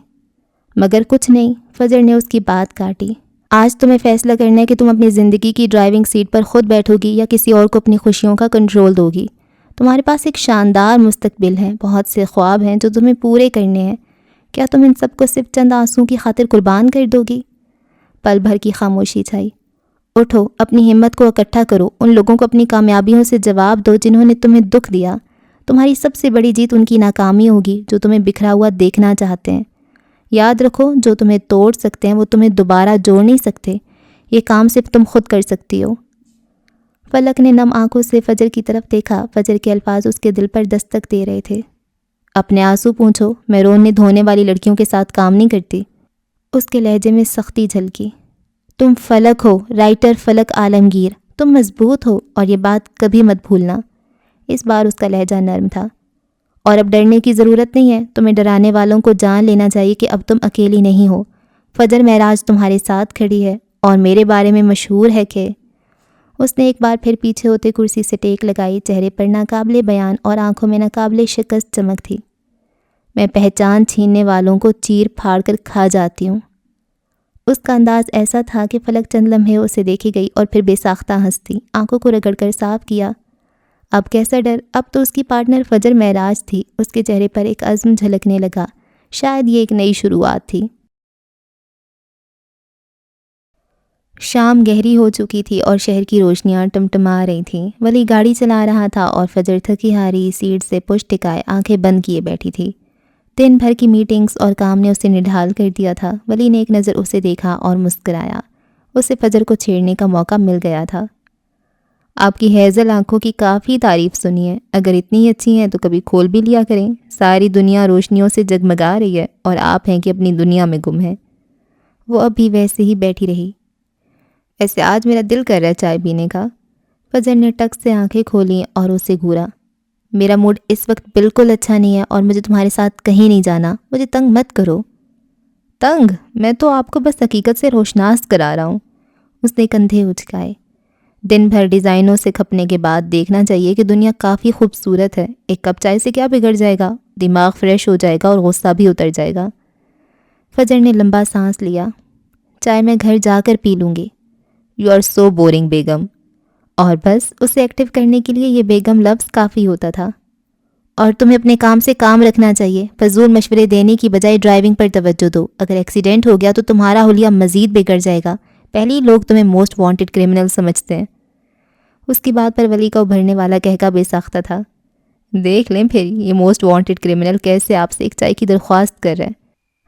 مگر کچھ نہیں، فجر نے اس کی بات کاٹی۔ آج تمہیں فیصلہ کرنا ہے کہ تم اپنی زندگی کی ڈرائیونگ سیٹ پر خود بیٹھو گی یا کسی اور کو اپنی خوشیوں کا کنٹرول دو گی۔ تمہارے پاس ایک شاندار مستقبل ہے، بہت سے خواب ہیں جو تمہیں پورے کرنے ہیں۔ کیا تم ان سب کو صرف چند آنسوؤں کی خاطر قربان کر دو گی؟ پل بھر کی خاموشی چھائی۔ اٹھو، اپنی ہمت کو اکٹھا کرو، ان لوگوں کو اپنی کامیابیوں سے جواب دو جنہوں نے تمہیں دکھ دیا۔ تمہاری سب سے بڑی جیت ان کی ناکامی ہوگی جو تمہیں بکھرا ہوا دیکھنا چاہتے ہیں۔ یاد رکھو، جو تمہیں توڑ سکتے ہیں وہ تمہیں دوبارہ جوڑ نہیں سکتے۔ یہ کام صرف تم خود کر سکتی ہو۔ فلک نے نم آنکھوں سے فجر کی طرف دیکھا۔ فجر کے الفاظ اس کے دل پر دستک دے رہے تھے۔ اپنے آنسو پونچھو، میں رونے دھونے والی لڑکیوں کے ساتھ کام نہیں کرتی۔ اس کے لہجے میں سختی جھلکی۔ تم فلک ہو، رائٹر فلک عالمگیر، تم مضبوط ہو، اور یہ بات کبھی مت بھولنا۔ اس بار اس کا لہجہ نرم تھا۔ اور اب ڈرنے کی ضرورت نہیں ہے، تمہیں ڈرانے والوں کو جان لینا چاہیے کہ اب تم اکیلی نہیں ہو۔ فجر معراج تمہارے ساتھ کھڑی ہے، اور میرے بارے میں مشہور ہے کہ… اس نے ایک بار پھر پیچھے ہوتے کرسی سے ٹیک لگائی، چہرے پر ناقابل بیان اور آنکھوں میں ناقابل شکست چمک تھی۔ میں پہچان چھیننے والوں کو چیر پھاڑ کر کھا جاتی ہوں۔ اس کا انداز ایسا تھا کہ فلک چند لمحے اسے دیکھی گئی اور پھر بے ساختہ ہنسی، آنکھوں کو رگڑ کر صاف کیا۔ اب کیسا ڈر؟ اب تو اس کی پارٹنر فجر معراج تھی۔ اس کے چہرے پر ایک عزم جھلکنے لگا، شاید یہ ایک نئی شروعات تھی۔ شام گہری ہو چکی تھی اور شہر کی روشنیاں ٹمٹما رہی تھیں۔ ولی گاڑی چلا رہا تھا اور فجر تھکی ہاری سیٹ سے پشت ٹکائے آنکھیں بند کیے بیٹھی تھی۔ دن بھر کی میٹنگز اور کام نے اسے نڈھال کر دیا تھا۔ ولی نے ایک نظر اسے دیکھا اور مسکرایا۔ اسے فجر کو چھیڑنے کا موقع مل گیا تھا۔ آپ کی ہیزل آنکھوں کی کافی تعریف سنی ہے، اگر اتنی اچھی ہیں تو کبھی کھول بھی لیا کریں۔ ساری دنیا روشنیوں سے جگمگا رہی ہے اور آپ ہیں کہ اپنی دنیا میں گم ہیں۔ وہ اب بھی ویسے ہی بیٹھی رہی۔ ایسے آج میرا دل کر رہا ہے چائے پینے کا۔ فجر نے ٹک سے آنکھیں کھولیں اور اسے گھورا۔ میرا موڈ اس وقت بالکل اچھا نہیں ہے اور مجھے تمہارے ساتھ کہیں نہیں جانا، مجھے تنگ مت کرو۔ تنگ؟ میں تو آپ کو بس حقیقت سے روشناس کرا رہا ہوں۔ اس نے کندھے اچکائے۔ دن بھر ڈیزائنوں سے کھپنے کے بعد دیکھنا چاہیے کہ دنیا کافی خوبصورت ہے۔ ایک کپ چائے سے کیا بگڑ جائے گا؟ دماغ فریش ہو جائے گا اور غصہ بھی اتر جائے گا۔ فجر نے لمبا سانس لیا۔ چائے میں گھر جا کر پی لوں گی۔ یو آر سو بورنگ بیگم۔ اور بس اسے ایکٹیو کرنے کے لیے یہ بیگم لفظ کافی ہوتا تھا۔ اور تمہیں اپنے کام سے کام رکھنا چاہیے، فضول مشورے دینے کی بجائے ڈرائیونگ پر توجہ دو۔ اگر ایکسیڈنٹ ہو گیا تو تمہارا حلیہ مزید بگڑ جائے گا۔ پہلے ہی لوگ تمہیں موسٹ وانٹڈ کرمنل سمجھتے ہیں۔ اس کی بات پر ولی کا ابھرنے والا کہکا بے ساختہ تھا۔ دیکھ لیں پھر یہ موسٹ وانٹڈ کرمنل کیسے آپ سے ایک چائے کی درخواست کر رہا ہے۔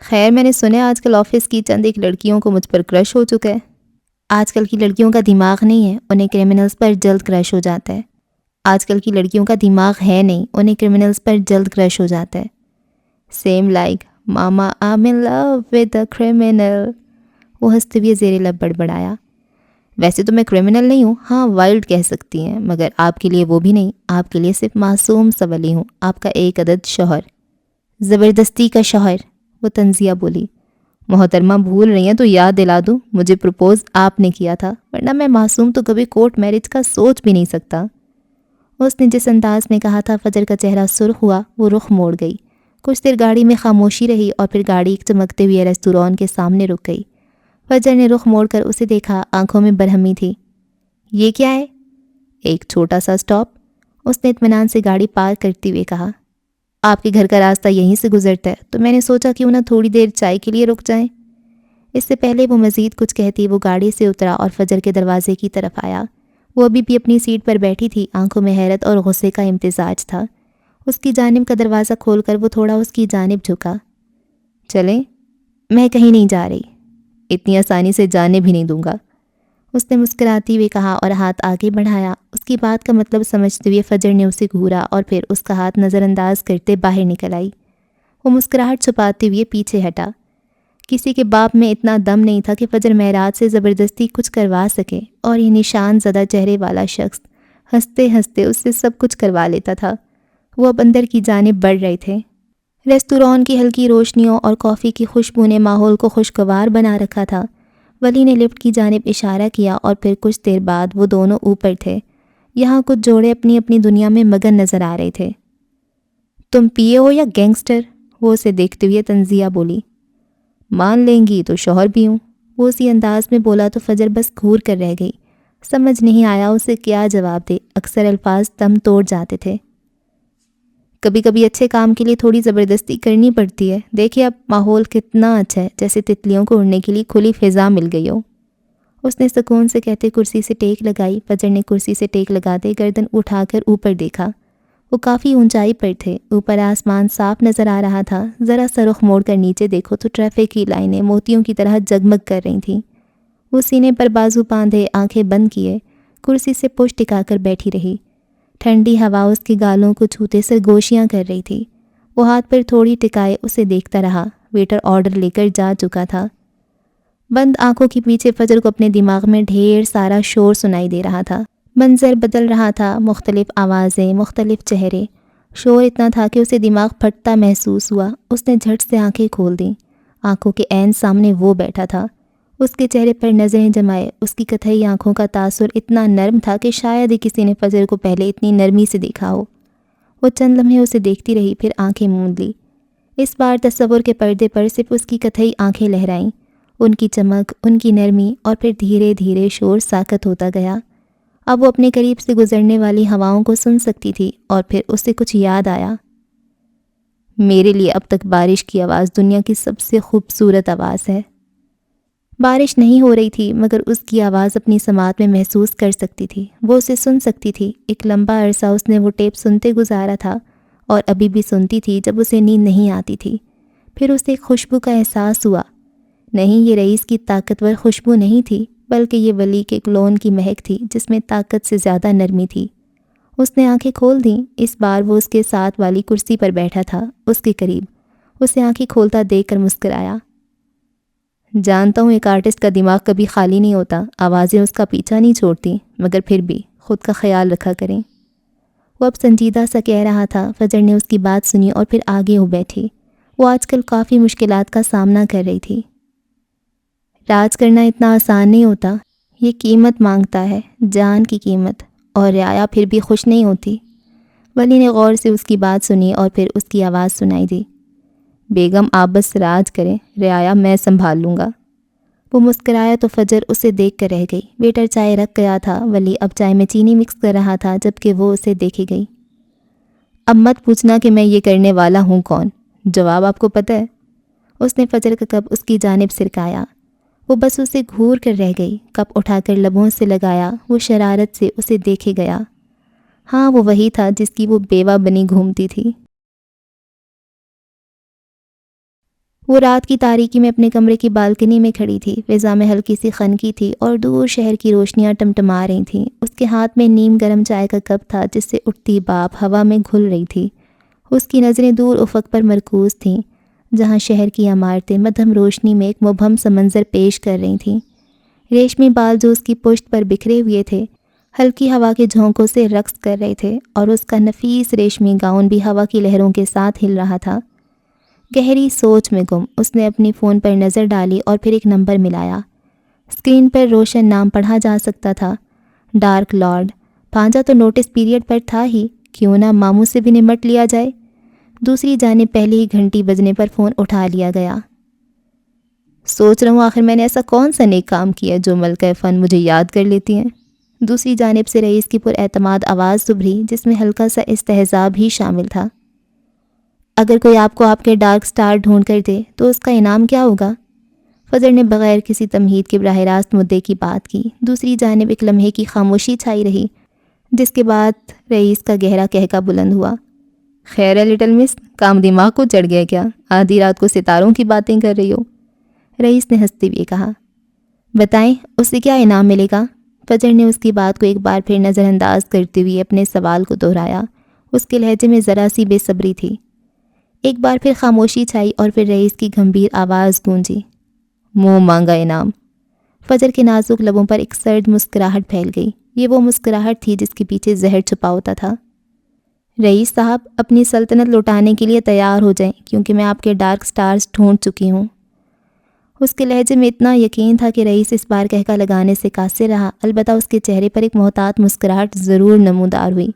خیر میں نے سنا آج کل آفس کی چند ایک لڑکیوں کو مجھ پر کرش ہو چکا ہے۔ آج کل کی لڑکیوں کا دماغ نہیں ہے، انہیں کرمنلز پر جلد کرش ہو جاتا ہے۔ آج کل کی لڑکیوں کا دماغ ہے نہیں، انہیں کرمنلز پر جلد کرش ہو جاتا ہے۔ Same like mama I in love with a criminal. وہ ہنستے ہوئے زیر لب بڑبڑایا۔ ویسے تو میں کرمنل نہیں ہوں، ہاں وائلڈ کہہ سکتی ہیں، مگر آپ کے لیے وہ بھی نہیں، آپ کے لیے صرف معصوم سا ولی ہوں، آپ کا ایک عدد شوہر۔ زبردستی کا شوہر، وہ تنزیہ بولی۔ محترمہ بھول رہی ہیں تو یاد دلا دوں، مجھے پرپوز آپ نے کیا تھا، ورنہ میں معصوم تو کبھی کورٹ میرج کا سوچ بھی نہیں سکتا۔ اس نے جس انداز میں کہا تھا فجر کا چہرہ سرخ ہوا، وہ رخ موڑ گئی۔ کچھ دیر گاڑی میں خاموشی رہی اور پھر گاڑی ایک چمکتے ہوئے ریستوران کے سامنے رک گئی۔ فجر نے رخ موڑ کر اسے دیکھا، آنکھوں میں برہمی تھی۔ یہ کیا ہے؟ ایک چھوٹا سا سٹاپ، اس نے اطمینان سے گاڑی پارک کرتے ہوئے کہا۔ آپ کے گھر کا راستہ یہیں سے گزرتا ہے تو میں نے سوچا کیوں نہ تھوڑی دیر چائے کے لیے رک جائیں۔ اس سے پہلے وہ مزید کچھ کہتی وہ گاڑی سے اترا اور فجر کے دروازے کی طرف آیا۔ وہ ابھی بھی اپنی سیٹ پر بیٹھی تھی، آنکھوں میں حیرت اور غصے کا امتزاج تھا۔ اس کی جانب کا دروازہ کھول کر وہ تھوڑا اس کی جانب جھکا۔ چلیں؟ میں کہیں نہیں جا رہی، اتنی آسانی سے جانے بھی نہیں دوں گا، اس نے مسکراتی ہوئے کہا اور ہاتھ آگے بڑھایا۔ اس کی بات کا مطلب سمجھتے ہوئے فجر نے اسے گھورا اور پھر اس کا ہاتھ نظر انداز کرتے باہر نکل آئی۔ وہ مسکراہٹ چھپاتے ہوئے پیچھے ہٹا۔ کسی کے باپ میں اتنا دم نہیں تھا کہ فجر معراج سے زبردستی کچھ کروا سکے، اور یہ نشان زدہ چہرے والا شخص ہنستے ہنستے اس سے سب کچھ کروا لیتا تھا۔ وہ اب اندر کی جانب بڑھ رہے تھے۔ ریستوران کی ہلکی روشنیوں اور کافی کی خوشبو نے ماحول کو خوشگوار بنا رکھا تھا۔ ولی نے لفٹ کی جانب اشارہ کیا اور پھر کچھ دیر بعد وہ دونوں اوپر تھے۔ یہاں کچھ جوڑے اپنی اپنی دنیا میں مگن نظر آ رہے تھے۔ تم پیے ہو یا گینگسٹر؟ وہ اسے دیکھتے ہوئے تنزیہ بولی۔ مان لیں گی تو شوہر بھی ہوں، وہ اسی انداز میں بولا تو فجر بس گھور کر رہ گئی۔ سمجھ نہیں آیا اسے کیا جواب دے، اکثر الفاظ دم توڑ جاتے تھے۔ کبھی کبھی اچھے کام کے لیے تھوڑی زبردستی کرنی پڑتی ہے۔ دیکھیے اب ماحول کتنا اچھا ہے، جیسے تتلیوں کو اڑنے کے لیے کھلی فضا مل گئی ہو، اس نے سکون سے کہتے کرسی سے ٹیک لگائی۔ فجر نے کرسی سے ٹیک لگاتے گردن اٹھا کر اوپر دیکھا۔ وہ کافی اونچائی پر تھے، اوپر آسمان صاف نظر آ رہا تھا۔ ذرا سا رخ موڑ کر نیچے دیکھو تو ٹریفک کی لائنیں موتیوں کی طرح جگمگ کر رہی تھیں۔ وہ سینے پر بازو باندھے آنکھیں بند کیے کرسی سے پشت ٹکا کر بیٹھی رہی۔ ٹھنڈی ہوا اس کے گالوں کو چھوتے سرگوشیاں کر رہی تھی۔ وہ ہاتھ پر تھوڑی ٹکائے اسے دیکھتا رہا۔ ویٹر آرڈر لے کر جا چکا تھا۔ بند آنکھوں کے پیچھے فجر کو اپنے دماغ میں ڈھیر سارا شور سنائی دے رہا تھا۔ منظر بدل رہا تھا، مختلف آوازیں، مختلف چہرے۔ شور اتنا تھا کہ اسے دماغ پھٹتا محسوس ہوا۔ اس نے جھٹ سے آنکھیں کھول دیں۔ آنکھوں کے عین سامنے وہ بیٹھا تھا۔ اس کے چہرے پر نظریں جمائے۔ اس کی کتھئی آنکھوں کا تاثر اتنا نرم تھا کہ شاید ہی کسی نے فجر کو پہلے اتنی نرمی سے دیکھا ہو۔ وہ چند لمحے اسے دیکھتی رہی، پھر آنکھیں موند لی۔ اس بار تصور کے پردے پر صرف اس کی کتھئی آنکھیں لہرائیں، ان کی چمک، ان کی نرمی، اور پھر دھیرے دھیرے شور ساکت ہوتا گیا۔ اب وہ اپنے قریب سے گزرنے والی ہواؤں کو سن سکتی تھی، اور پھر اسے کچھ یاد آیا۔ میرے لیے اب تک بارش کی آواز دنیا کی سب سے خوبصورت آواز ہے۔ بارش نہیں ہو رہی تھی، مگر اس کی آواز اپنی سماعت میں محسوس کر سکتی تھی۔ وہ اسے سن سکتی تھی۔ ایک لمبا عرصہ اس نے وہ ٹیپ سنتے گزارا تھا، اور ابھی بھی سنتی تھی جب اسے نیند نہیں آتی تھی۔ پھر اسے ایک خوشبو کا احساس ہوا۔ نہیں، یہ رئیس کی طاقتور خوشبو نہیں تھی، بلکہ یہ ولی کے کلون کی مہک تھی جس میں طاقت سے زیادہ نرمی تھی۔ اس نے آنکھیں کھول دیں۔ اس بار وہ اس کے ساتھ والی کرسی پر بیٹھا تھا، اس کے قریب۔ اسے آنکھیں کھولتا دیکھ کر مسکرایا۔ جانتا ہوں ایک آرٹسٹ کا دماغ کبھی خالی نہیں ہوتا، آوازیں اس کا پیچھا نہیں چھوڑتی، مگر پھر بھی خود کا خیال رکھا کریں۔ وہ اب سنجیدہ سا کہہ رہا تھا۔ فجر نے اس کی بات سنی اور پھر آگے ہو بیٹھی۔ وہ آج کل کافی مشکلات کا سامنا کر رہی تھی۔ راج کرنا اتنا آسان نہیں ہوتا، یہ قیمت مانگتا ہے، جان کی قیمت، اور رعایا پھر بھی خوش نہیں ہوتی۔ ولی نے غور سے اس کی بات سنی اور پھر اس کی آواز سنائی دی، بیگم آپ بس راج کریں، رعایا میں سنبھال لوں گا۔ وہ مسکرایا تو فجر اسے دیکھ کر رہ گئی۔ ویٹر چائے رکھ گیا تھا، ولی اب چائے میں چینی مکس کر رہا تھا جبکہ وہ اسے دیکھے گئی۔ اب مت پوچھنا کہ میں یہ کرنے والا ہوں کون، جواب آپ کو پتہ ہے۔ اس نے فجر کا کپ اس کی جانب سرکایا۔ وہ بس اسے گھور کر رہ گئی، کپ اٹھا کر لبوں سے لگایا۔ وہ شرارت سے اسے دیکھے گیا۔ ہاں وہ وہی تھا جس کی وہ بیوہ بنی گھومتی تھی۔ وہ رات کی تاریکی میں اپنے کمرے کی بالکنی میں کھڑی تھی۔ فضا میں ہلکی سی خنکی تھی اور دور شہر کی روشنیاں ٹمٹما رہی تھیں۔ اس کے ہاتھ میں نیم گرم چائے کا کپ تھا جس سے اٹھتی بھاپ ہوا میں گھل رہی تھی۔ اس کی نظریں دور افق پر مرکوز تھیں، جہاں شہر کی عمارتیں مدھم روشنی میں ایک مبہم سا منظر پیش کر رہی تھیں۔ ریشمی بال جو اس کی پشت پر بکھرے ہوئے تھے ہلکی ہوا کے جھونکوں سے رقص کر رہے تھے، اور اس کا نفیس ریشمی گاؤن بھی ہوا کی لہروں کے ساتھ ہل رہا تھا۔ گہری سوچ میں گم اس نے اپنی فون پر نظر ڈالی اور پھر ایک نمبر ملایا۔ اسکرین پر روشن نام پڑھا جا سکتا تھا، ڈارک لارڈ۔ پانجا تو نوٹس پیریڈ پر تھا ہی، کیوں نہ ماموں سے بھی نمٹ لیا جائے۔ دوسری جانب پہلی ہی گھنٹی بجنے پر فون اٹھا لیا گیا۔ سوچ رہا ہوں آخر میں نے ایسا کون سا نیک کام کیا جو ملکہ فن مجھے یاد کر لیتی ہیں۔ دوسری جانب سے رئیس کی پر اعتماد آواز سبھری جس میں ہلکا سا استہزاء بھی شامل تھا۔ اگر کوئی آپ کو آپ کے ڈارک سٹار ڈھونڈ کر دے تو اس کا انعام کیا ہوگا؟ فجر نے بغیر کسی تمہید کے براہ راست مدعے کی بات کی۔ دوسری جانب ایک لمحے کی خاموشی چھائی رہی، جس کے بعد رئیس کا گہرا کہکا بلند ہوا۔ خیر ہے لٹل مس، کام دماغ کو چڑھ گیا کیا؟ آدھی رات کو ستاروں کی باتیں کر رہی ہو۔ رئیس نے ہنستے ہوئے کہا، بتائیں اسے کیا انعام ملے گا؟ فجر نے اس کی بات کو ایک بار پھر نظر انداز کرتے ہوئے اپنے سوال کو دہرایا۔ اس کے لہجے میں ذرا سی بے صبری تھی۔ ایک بار پھر خاموشی چھائی اور پھر رئیس کی گھمبیر آواز گونجی، منہ مانگا انعام۔ فجر کے نازک لبوں پر ایک سرد مسکراہٹ پھیل گئی۔ یہ وہ مسکراہٹ تھی جس کے پیچھے زہر چھپا ہوتا تھا۔ رئیس صاحب اپنی سلطنت لوٹانے کے لیے تیار ہو جائیں، کیونکہ میں آپ کے ڈارک سٹارز ڈھونڈ چکی ہوں۔ اس کے لہجے میں اتنا یقین تھا کہ رئیس اس بار کہکا لگانے سے قاصر رہا، البتہ اس کے چہرے پر ایک محتاط مسکراہٹ ضرور نمودار ہوئی۔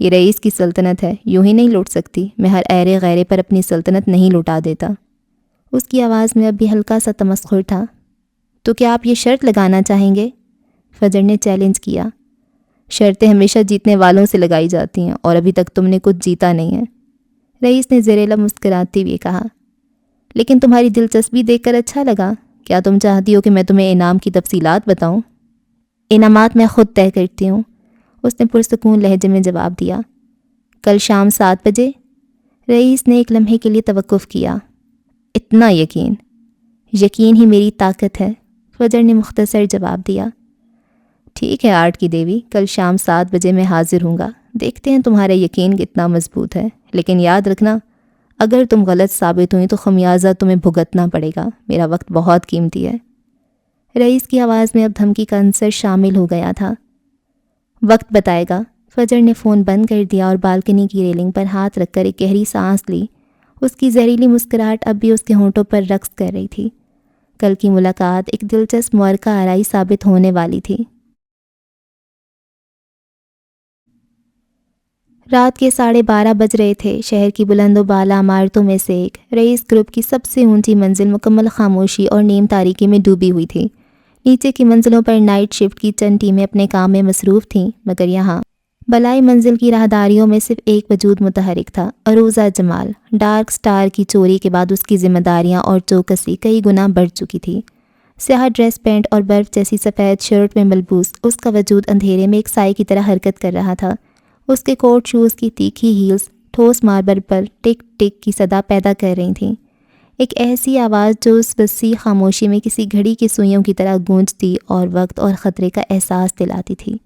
یہ رئیس کی سلطنت ہے، یوں ہی نہیں لوٹ سکتی، میں ہر ایرے غیرے پر اپنی سلطنت نہیں لوٹا دیتا۔ اس کی آواز میں اب بھی ہلکا سا تمسخر تھا۔ تو کیا آپ یہ شرط لگانا چاہیں گے؟ فجر نے چیلنج کیا۔ شرطیں ہمیشہ جیتنے والوں سے لگائی جاتی ہیں، اور ابھی تک تم نے کچھ جیتا نہیں ہے۔ رئیس نے زیر لب مسکراتے ہوئے کہا، لیکن تمہاری دلچسپی دیکھ کر اچھا لگا۔ کیا تم چاہتی ہو کہ میں تمہیں انعام کی تفصیلات بتاؤں؟ انعامات میں خود طے کرتی ہوں، اس نے پرسکون لہجے میں جواب دیا۔ کل شام 7 بجے؟ رئیس نے ایک لمحے کے لیے توقف کیا۔ اتنا یقین؟ یقین ہی میری طاقت ہے، فجر نے مختصر جواب دیا۔ ٹھیک ہے آرٹ کی دیوی، کل شام 7 بجے میں حاضر ہوں گا۔ دیکھتے ہیں تمہارا یقین کتنا مضبوط ہے، لیکن یاد رکھنا اگر تم غلط ثابت ہوئی تو خمیازہ تمہیں بھگتنا پڑے گا۔ میرا وقت بہت قیمتی ہے۔ رئیس کی آواز میں اب دھمکی کا عنصر شامل ہو گیا تھا۔ وقت بتائے گا۔ فجر نے فون بند کر دیا اور بالکنی کی ریلنگ پر ہاتھ رکھ کر ایک گہری سانس لی۔ اس کی زہریلی مسکراہٹ اب بھی اس کے ہونٹوں پر رقص کر رہی تھی۔ کل کی ملاقات ایک دلچسپ معرکہ آرائی ثابت ہونے والی تھی۔ رات کے 12:30 بج رہے تھے۔ شہر کی بلند و بالا عمارتوں میں سے ایک، رئیس گروپ کی سب سے اونچی منزل، مکمل خاموشی اور نیم تاریکی میں ڈوبی ہوئی تھی۔ نیچے کی منزلوں پر نائٹ شفٹ کی چند ٹیمیں اپنے کام میں مصروف تھیں، مگر یہاں بلائی منزل کی راہداریوں میں صرف ایک وجود متحرک تھا، عروضہ جمال۔ ڈارک سٹار کی چوری کے بعد اس کی ذمہ داریاں اور چوکسی کئی گنا بڑھ چکی تھی۔ سیاہ ڈریس پینٹ اور برف جیسی سفید شرٹ میں ملبوس اس کا وجود اندھیرے میں ایک سائے کی طرح حرکت کر رہا تھا۔ اس کے کوٹ شوز کی تیکھی ہیلز ٹھوس ماربل پر ٹک ٹک کی صدا پیدا کر رہی تھیں، ایک ایسی آواز جو اس وسیع خاموشی میں کسی گھڑی کی سوئیوں کی طرح گونجتی اور وقت اور خطرے کا احساس دلاتی تھی۔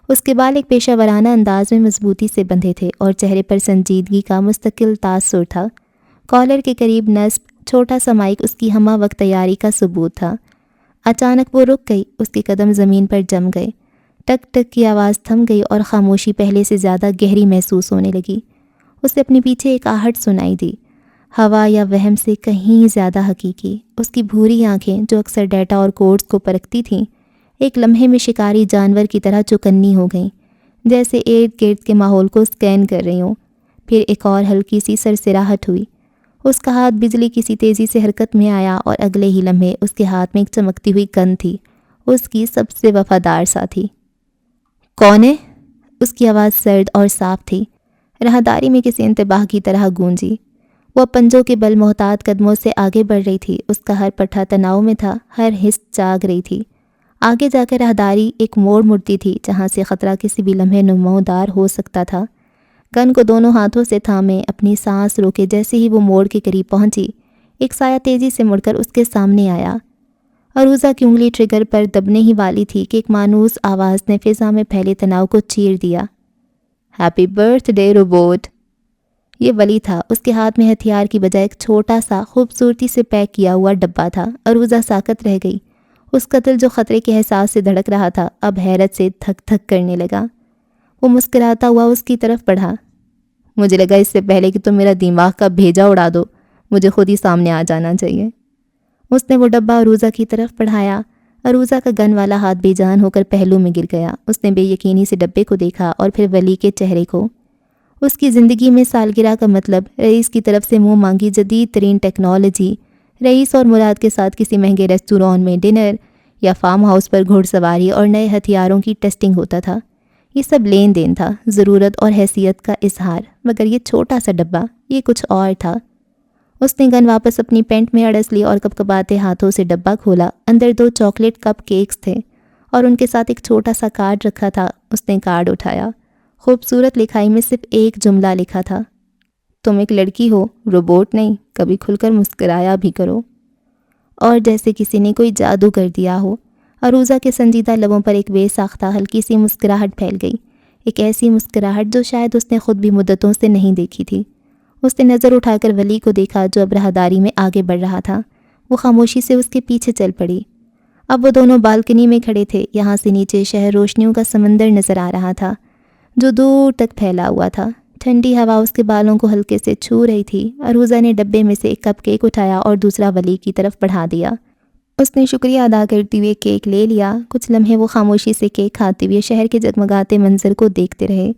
اس کے بال ایک پیشہ ورانہ انداز میں مضبوطی سے بندھے تھے اور چہرے پر سنجیدگی کا مستقل تاثر تھا۔ کالر کے قریب نصب چھوٹا سا مائک اس کی ہمہ وقت تیاری کا ثبوت تھا۔ اچانک وہ رک گئی، اس کے قدم زمین پر جم گئے، ٹک ٹک کی آواز تھم گئی اور خاموشی پہلے سے زیادہ گہری محسوس ہونے لگی۔ اسے اپنے پیچھے ایک آہٹ سنائی دی، ہوا یا وہم سے کہیں زیادہ حقیقی۔ اس کی بھوری آنکھیں جو اکثر ڈیٹا اور کوڈز کو پرکھتی تھیں، ایک لمحے میں شکاری جانور کی طرح چوکنی ہو گئیں، جیسے ارد گرد کے ماحول کو اسکین کر رہی ہوں۔ پھر ایک اور ہلکی سی سرسراہٹ ہوئی۔ اس کا ہاتھ بجلی کی سی تیزی سے حرکت میں آیا اور اگلے ہی لمحے اس کے ہاتھ میں ایک چمکتی ہوئی گن تھی، اس کی سب سے وفادار ساتھی۔ کون ہے؟ اس کی آواز سرد اور صاف تھی، راہداری میں کسی انتباہ کی طرح گونجی۔ وہ پنجوں کے بل محتاط قدموں سے آگے بڑھ رہی تھی، اس کا ہر پٹھا تناؤ میں تھا، ہر حس جاگ رہی تھی۔ آگے جا کر راہداری ایک موڑ مڑتی تھی جہاں سے خطرہ کسی بھی لمحے نمودار ہو سکتا تھا۔ گن کو دونوں ہاتھوں سے تھامے اپنی سانس روکے جیسے ہی وہ موڑ کے قریب پہنچی، ایک سایہ تیزی سے مڑ کر اس کے سامنے آیا۔ عروضہ کی انگلی ٹریگر پر دبنے ہی والی تھی کہ ایک مانوس آواز نے فضا میں پھیلے تناؤ کو چیر دیا۔ Happy birth day robot. یہ ولی تھا، اس کے ہاتھ میں ہتھیار کی بجائے ایک چھوٹا سا خوبصورتی سے پیک کیا ہوا ڈبہ تھا۔ عروضہ ساکت رہ گئی۔ اس کا دل جو خطرے کے احساس سے دھڑک رہا تھا اب حیرت سے دھک دھک کرنے لگا۔ وہ مسکراتا ہوا اس کی طرف بڑھا۔ مجھے لگا اس سے پہلے کہ تم میرا دماغ کا بھیجا اڑا دو، مجھے خود ہی سامنے آ جانا چاہیے۔ اس نے وہ ڈبہ عروضہ کی طرف بڑھایا۔ عروضہ کا گن والا ہاتھ بے جان ہو کر پہلو میں گر گیا۔ اس نے بے یقینی سے ڈبے کو دیکھا اور پھر ولی کے چہرے کو۔ اس کی زندگی میں سالگرہ کا مطلب رئیس کی طرف سے منہ مانگی جدید ترین ٹیکنالوجی، رئیس اور مراد کے ساتھ کسی مہنگے ریستوران میں ڈنر یا فارم ہاؤس پر گھوڑ سواری اور نئے ہتھیاروں کی ٹیسٹنگ ہوتا تھا۔ یہ سب لین دین تھا، ضرورت اور حیثیت کا اظہار، مگر یہ چھوٹا سا ڈبہ، یہ کچھ اور تھا۔ اس نے گن واپس اپنی پینٹ میں اڑس لی اور کپکپاتے ہاتھوں سے ڈبہ کھولا۔ اندر 2 چاکلیٹ کپ کیکس تھے اور ان کے ساتھ ایک چھوٹا سا کارڈ رکھا تھا۔ اس نے کارڈ اٹھایا۔ خوبصورت لکھائی میں صرف ایک جملہ لکھا تھا، تم ایک لڑکی ہو، روبوٹ نہیں، کبھی کھل کر مسکرایا بھی کرو۔ اور جیسے کسی نے کوئی جادو کر دیا ہو، عروضہ کے سنجیدہ لبوں پر ایک بے ساختہ ہلکی سی مسکراہٹ پھیل گئی، ایک ایسی مسکراہٹ جو شاید اس نے خود بھی مدتوں سے نہیں دیکھی تھی۔ اس نے نظر اٹھا کر ولی کو دیکھا جو اب راہداری میں آگے بڑھ رہا تھا۔ وہ خاموشی سے اس کے پیچھے چل پڑی۔ اب وہ دونوں بالکنی میں کھڑے تھے، یہاں سے نیچے شہر روشنیوں کا سمندر نظر آ رہا تھا جو دور تک پھیلا ہوا تھا۔ ٹھنڈی ہوا اس کے بالوں کو ہلکے سے چھو رہی تھی۔ عروضہ نے ڈبے میں سے ایک کپ کیک اٹھایا اور دوسرا ولی کی طرف بڑھا دیا۔ اس نے شکریہ ادا کرتے ہوئے کیک لے لیا۔ کچھ لمحے وہ خاموشی سے کیک کھاتے ہوئے شہر کے جگمگاتے منظر کو دیکھتے رہے۔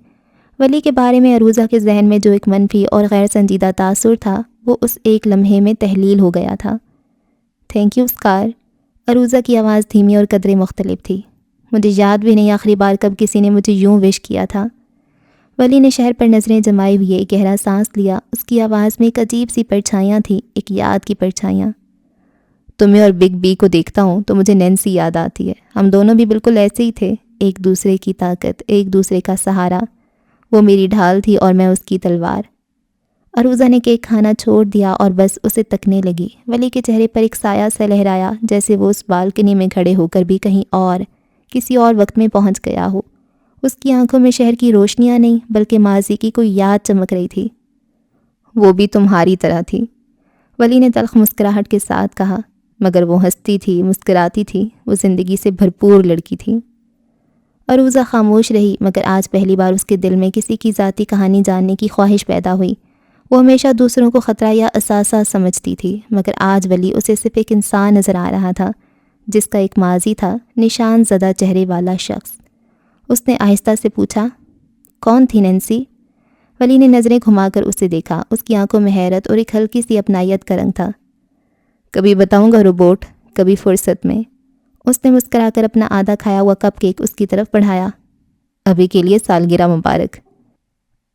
ولی کے بارے میں عروضہ کے ذہن میں جو ایک منفی اور غیر سنجیدہ تاثر تھا وہ اس ایک لمحے میں تحلیل ہو گیا تھا۔ Thank you اسکار۔ عروضہ کی آواز دھیمی اور قدرے مختلف تھی۔ مجھے یاد بھی نہیں آخری بار کب کسی نے مجھے یوں وش کیا تھا۔ ولی نے شہر پر نظریں جمائے ہوئے ایک گہرا سانس لیا۔ اس کی آواز میں ایک عجیب سی پرچھائیاں تھیں، ایک یاد کی پرچھائیاں۔ تمہیں اور بگ بی کو دیکھتا ہوں تو مجھے نینسی یاد آتی ہے۔ ہم دونوں بھی بالکل ایسے ہی تھے، ایک دوسرے کی طاقت، ایک دوسرے کا سہارا۔ وہ میری ڈھال تھی اور میں اس کی تلوار۔ عروضہ نے کیک کھانا چھوڑ دیا اور بس اسے تکنے لگی۔ ولی کے چہرے پر ایک سایہ سا لہرایا، جیسے وہ اس بالکنی میں کھڑے ہو کر بھی کہیں اور، کسی اور وقت میں پہنچ گیا ہو۔ اس کی آنکھوں میں شہر کی روشنیاں نہیں بلکہ ماضی کی کوئی یاد چمک رہی تھی۔ وہ بھی تمہاری طرح تھی، ولی نے تلخ مسکراہٹ کے ساتھ کہا، مگر وہ ہنستی تھی، مسکراتی تھی، وہ زندگی سے بھرپور لڑکی تھی۔ عروضہ خاموش رہی، مگر آج پہلی بار اس کے دل میں کسی کی ذاتی کہانی جاننے کی خواہش پیدا ہوئی۔ وہ ہمیشہ دوسروں کو خطرہ یا اثاثہ سمجھتی تھی، مگر آج ولی اسے صرف ایک انسان نظر آ رہا تھا جس کا ایک ماضی تھا، نشان زدہ چہرے والا شخص۔ اس نے آہستہ سے پوچھا، کون تھی نینسی؟ ولی نے نظریں گھما کر اسے دیکھا۔ اس کی آنکھوں میں حیرت اور ایک ہلکی سی اپنائیت کا رنگ تھا۔ کبھی بتاؤں گا روبوٹ، کبھی فرصت میں۔ اس نے مسکرا کر اپنا آدھا کھایا ہوا کپ کیک اس کی طرف بڑھایا۔ ابھی کے لیے سالگرہ مبارک۔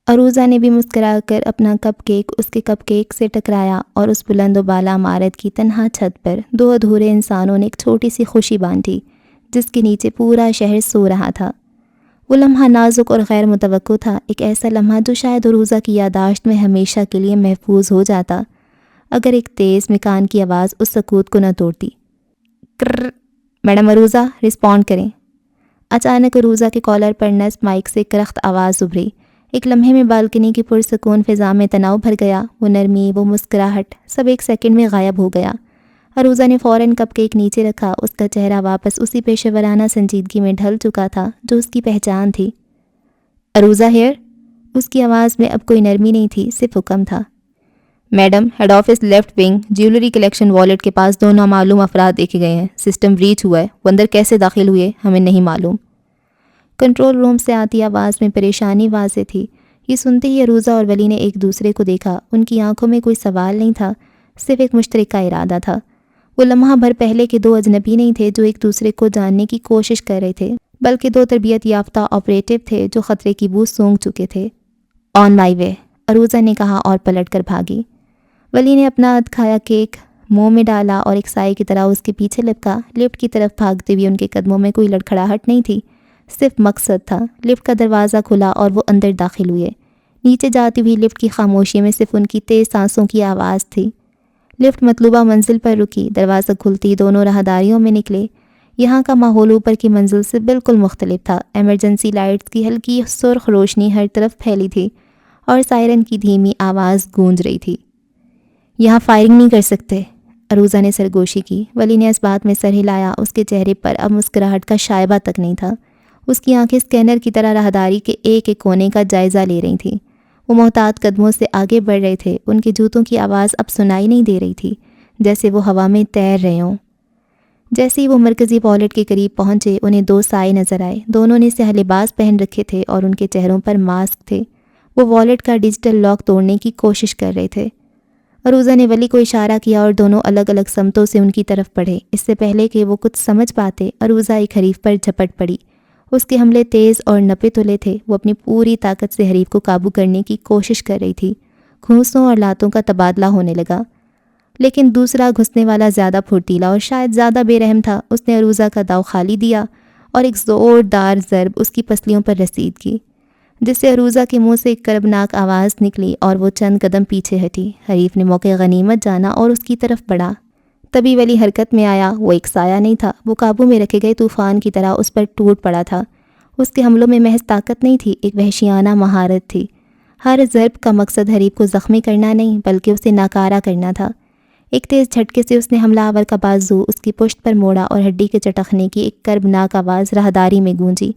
عروضہ نے بھی مسکرا کر اپنا کپ کیک اس کے کپ کیک سے ٹکرایا اور اس بلند و بالا عمارت کی تنہا چھت پر 2 ادھورے انسانوں نے ایک چھوٹی سی خوشی بانٹی جس کے نیچے پورا شہر سو رہا تھا۔ وہ لمحہ نازک اور غیر متوقع تھا، ایک ایسا لمحہ جو شاید عروضہ کی یادداشت میں ہمیشہ کے لیے محفوظ ہو جاتا اگر ایک تیز مکان کی آواز اس سکوت کو نہ توڑتی۔ کرر، میڈم عروضہ، رسپونڈ کریں۔ اچانک عروضہ کے کالر پر نصب مائک سے کرخت آواز ابھری۔ ایک لمحے میں بالکنی کی پرسکون فضا میں تناؤ بھر گیا۔ وہ نرمی، وہ مسکراہٹ، سب ایک سیکنڈ میں غائب ہو گیا۔ عروضہ نے فوراً کپ کیک نیچے رکھا۔ اس کا چہرہ واپس اسی پیشہ ورانہ سنجیدگی میں ڈھل چکا تھا جو اس کی پہچان تھی۔ عروضہ ہیئر۔ اس کی آواز میں اب کوئی نرمی نہیں تھی، صرف حکم تھا۔ Madam, head office left wing jewellery collection wallet کے پاس 2 نامعلوم افراد دیکھے گئے ہیں. سسٹم بریچ ہوا ہے. وہ اندر کیسے داخل ہوئے ہمیں نہیں معلوم. کنٹرول روم سے آتی آواز میں پریشانی واضح تھی. یہ سنتے ہی عروضہ اور ولی نے ایک دوسرے کو دیکھا. ان کی آنکھوں میں کوئی سوال نہیں تھا، صرف ایک مشترکہ ارادہ تھا. وہ لمحہ بھر پہلے کے 2 اجنبی نہیں تھے جو ایک دوسرے کو جاننے کی کوشش کر رہے تھے، بلکہ 2 تربیت یافتہ آپریٹو تھے جو خطرے کی بو سونگھ چکے تھے. آن مائی وے، عروضہ نے کہا اور پلٹ کر بھاگی. ولی نے اپنا کھایا کیک منہ میں ڈالا اور ایک سائے کی طرح اس کے پیچھے لپکا. لفٹ کی طرف بھاگتے ہوئے ان کے قدموں میں کوئی لڑکھڑاہٹ نہیں تھی، صرف مقصد تھا. لفٹ کا دروازہ کھلا اور وہ اندر داخل ہوئے. نیچے جاتی ہوئی لفٹ کی خاموشی میں صرف ان کی تیز سانسوں کی آواز تھی. لفٹ مطلوبہ منزل پر رکی. دروازہ کھلتی دونوں راہداریوں میں نکلے. یہاں کا ماحول اوپر کی منزل سے بالکل مختلف تھا. ایمرجنسی لائٹس کی ہلکی سرخ روشنی ہر طرف پھیلی تھی اور سائرن کی دھیمی آواز گونج رہی تھی. یہاں فائرنگ نہیں کر سکتے، عروضہ نے سرگوشی کی. ولی نے اس بات میں سر ہلایا. اس کے چہرے پر اب مسکراہٹ کا شائبہ تک نہیں تھا. اس کی آنکھیں اسکینر کی طرح راہداری کے ایک ایک کونے کا جائزہ لے رہی تھیں. وہ محتاط قدموں سے آگے بڑھ رہے تھے. ان کے جوتوں کی آواز اب سنائی نہیں دے رہی تھی، جیسے وہ ہوا میں تیر رہے ہوں. جیسے ہی وہ مرکزی والیٹ کے قریب پہنچے، انہیں 2 سائے نظر آئے. دونوں نے سیاہ لباس پہن رکھے تھے اور ان کے چہروں پر ماسک تھے. وہ والیٹ کا ڈیجیٹل لاک توڑنے کی کوشش کر رہے تھے. عروضہ نے ولی کو اشارہ کیا اور دونوں الگ الگ سمتوں سے ان کی طرف بڑھے. اس سے پہلے کہ وہ کچھ سمجھ پاتے، عروضہ ایک حریف پر جھپٹ پڑی. اس کے حملے تیز اور نپے تلے تھے. وہ اپنی پوری طاقت سے حریف کو قابو کرنے کی کوشش کر رہی تھی. گھونسوں اور لاتوں کا تبادلہ ہونے لگا، لیکن دوسرا گھسنے والا زیادہ پھرتیلا اور شاید زیادہ بے رحم تھا. اس نے عروضہ کا داؤ خالی دیا اور ایک زوردار ضرب اس کی پسلیوں پر رسید کی، جس سے عروضہ کے منہ سے ایک کربناک آواز نکلی اور وہ چند قدم پیچھے ہٹی. حریف نے موقع غنیمت جانا اور اس کی طرف بڑھا. تبھی ولی حرکت میں آیا. وہ ایک سایہ نہیں تھا، وہ قابو میں رکھے گئے طوفان کی طرح اس پر ٹوٹ پڑا تھا. اس کے حملوں میں محض طاقت نہیں تھی، ایک وحشیانہ مہارت تھی. ہر ضرب کا مقصد حریف کو زخمی کرنا نہیں، بلکہ اسے ناکارہ کرنا تھا. ایک تیز جھٹکے سے اس نے حملہ آور کا بازو اس کی پشت پر موڑا اور ہڈی کے چٹکنے کی ایک کربناک آواز راہداری میں گونجی.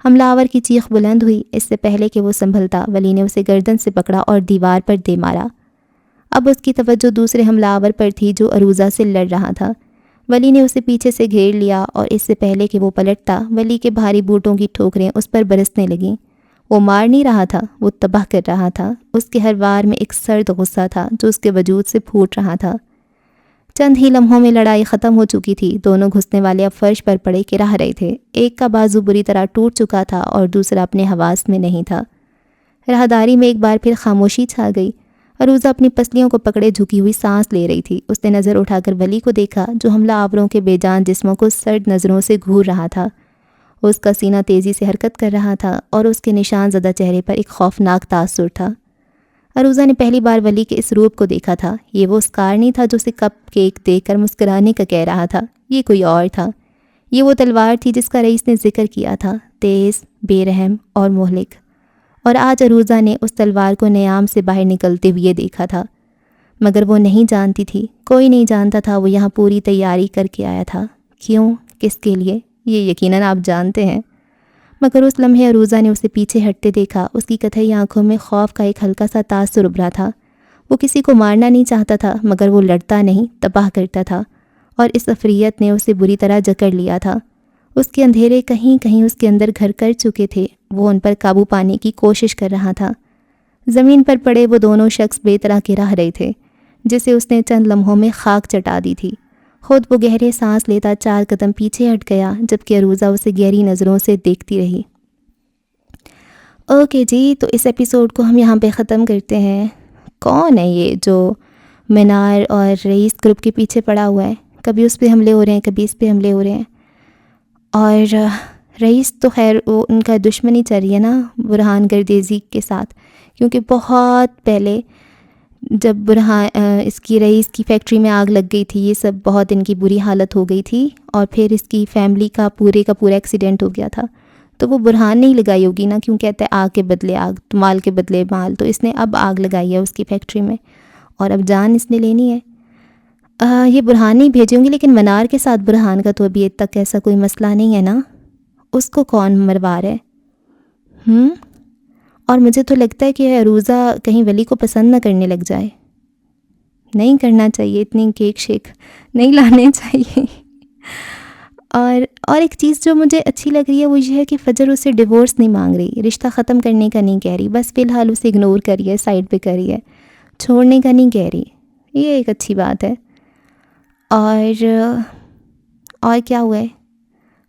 حملہ آور کی چیخ بلند ہوئی. اس سے پہلے کہ وہ سنبھلتا، ولی نے اسے گردن سے پکڑا اور دیوار پر دے مارا. اب اس کی توجہ دوسرے حملہ آور پر تھی جو عروضہ سے لڑ رہا تھا. ولی نے اسے پیچھے سے گھیر لیا اور اس سے پہلے کہ وہ پلٹتا، ولی کے بھاری بوٹوں کی ٹھوکریں اس پر برسنے لگیں. وہ مار نہیں رہا تھا، وہ تباہ کر رہا تھا. اس کے ہر وار میں ایک سرد غصہ تھا جو اس کے وجود سے پھوٹ رہا تھا. چند ہی لمحوں میں لڑائی ختم ہو چکی تھی. دونوں گھسنے والے اب فرش پر پڑے کے رہ رہے تھے. ایک کا بازو بری طرح ٹوٹ چکا تھا اور دوسرا اپنے حواس میں نہیں تھا. راہداری میں ایک بار پھر خاموشی چھا گئی. عروضہ اپنی پسلیوں کو پکڑے جھکی ہوئی سانس لے رہی تھی. اس نے نظر اٹھا کر ولی کو دیکھا جو حملہ آوروں کے بے جان جسموں کو سرد نظروں سے گھور رہا تھا. اس کا سینہ تیزی سے حرکت کر رہا تھا اور اس کے نشان زدہ چہرے پر ایک خوفناک تاثر تھا. عروضہ نے پہلی بار ولی کے اس روپ کو دیکھا تھا. یہ وہ اسکار نہیں تھا جو اسے کپ کیک دیکھ کر مسکرانے کا کہہ رہا تھا. یہ کوئی اور تھا. یہ وہ تلوار تھی جس کا رئیس نے ذکر کیا تھا، تیز، بے رحم اور مہلک. اور آج عروضہ نے اس تلوار کو نیام سے باہر نکلتے ہوئے دیکھا تھا. مگر وہ نہیں جانتی تھی، کوئی نہیں جانتا تھا وہ یہاں پوری تیاری کر کے آیا تھا. کیوں؟ کس کے لیے؟ یہ یقیناً آپ جانتے ہیں. مگر اس لمحے عروضہ نے اسے پیچھے ہٹتے دیکھا. اس کی کتھئی آنکھوں میں خوف کا ایک ہلکا سا تاثر ابھرا تھا. وہ کسی کو مارنا نہیں چاہتا تھا، مگر وہ لڑتا نہیں، تباہ کرتا تھا. اور اس افریت نے اسے بری طرح جکڑ لیا تھا. اس کے اندھیرے کہیں کہیں اس کے اندر گھر کر چکے تھے. وہ ان پر قابو پانے کی کوشش کر رہا تھا. زمین پر پڑے وہ دونوں شخص بے طرح کے رہ رہے تھے، جسے اس نے چند لمحوں میں خاک چٹا دی تھی. خود وہ گہرے سانس لیتا 4 قدم پیچھے ہٹ گیا، جبکہ عروضہ اسے گہری نظروں سے دیکھتی رہی. اوکے جی، تو اس ایپیسوڈ کو ہم یہاں پہ ختم کرتے ہیں. کون ہے یہ جو منار اور رئیس گروپ کے پیچھے پڑا ہوا ہے؟ کبھی اس پہ حملے ہو رہے ہیں، کبھی اس پہ حملے ہو رہے ہیں. اور رئیس تو خیر وہ ان کا دشمنی چل رہی ہے نا برہان گردیزی کے ساتھ، کیونکہ بہت پہلے جب برہان اس کی رئیس کی فیکٹری میں آگ لگ گئی تھی، یہ سب بہت ان کی بری حالت ہو گئی تھی، اور پھر اس کی فیملی کا پورا ایکسیڈنٹ ہو گیا تھا. تو وہ برہان نہیں لگائی ہوگی نا، کیوں کہتے ہیں آگ کے بدلے آگ، مال کے بدلے مال. تو اس نے اب آگ لگائی ہے اس کی فیکٹری میں اور اب جان اس نے لینی ہے. یہ برہان نہیں بھیجے ہوں گے، لیکن منار کے ساتھ برہان کا تو ابھی تک ایسا کوئی مسئلہ نہیں ہے نا. اس کو کون مروا رہا ہے؟ اور مجھے تو لگتا ہے کہ عروضہ کہیں ولی کو پسند نہ کرنے لگ جائے. نہیں کرنا چاہیے، اتنی کیک شیک نہیں لانے چاہیے۔ اور ایک چیز جو مجھے اچھی لگ رہی ہے وہ یہ ہے کہ فجر اس سے ڈیورس نہیں مانگ رہی، رشتہ ختم کرنے کا نہیں کہہ رہی، بس فی الحال اسے اگنور کریے، سائڈ پہ کریے، چھوڑنے کا نہیں کہہ رہی، یہ ایک اچھی بات ہے۔ اور کیا ہوا ہے؟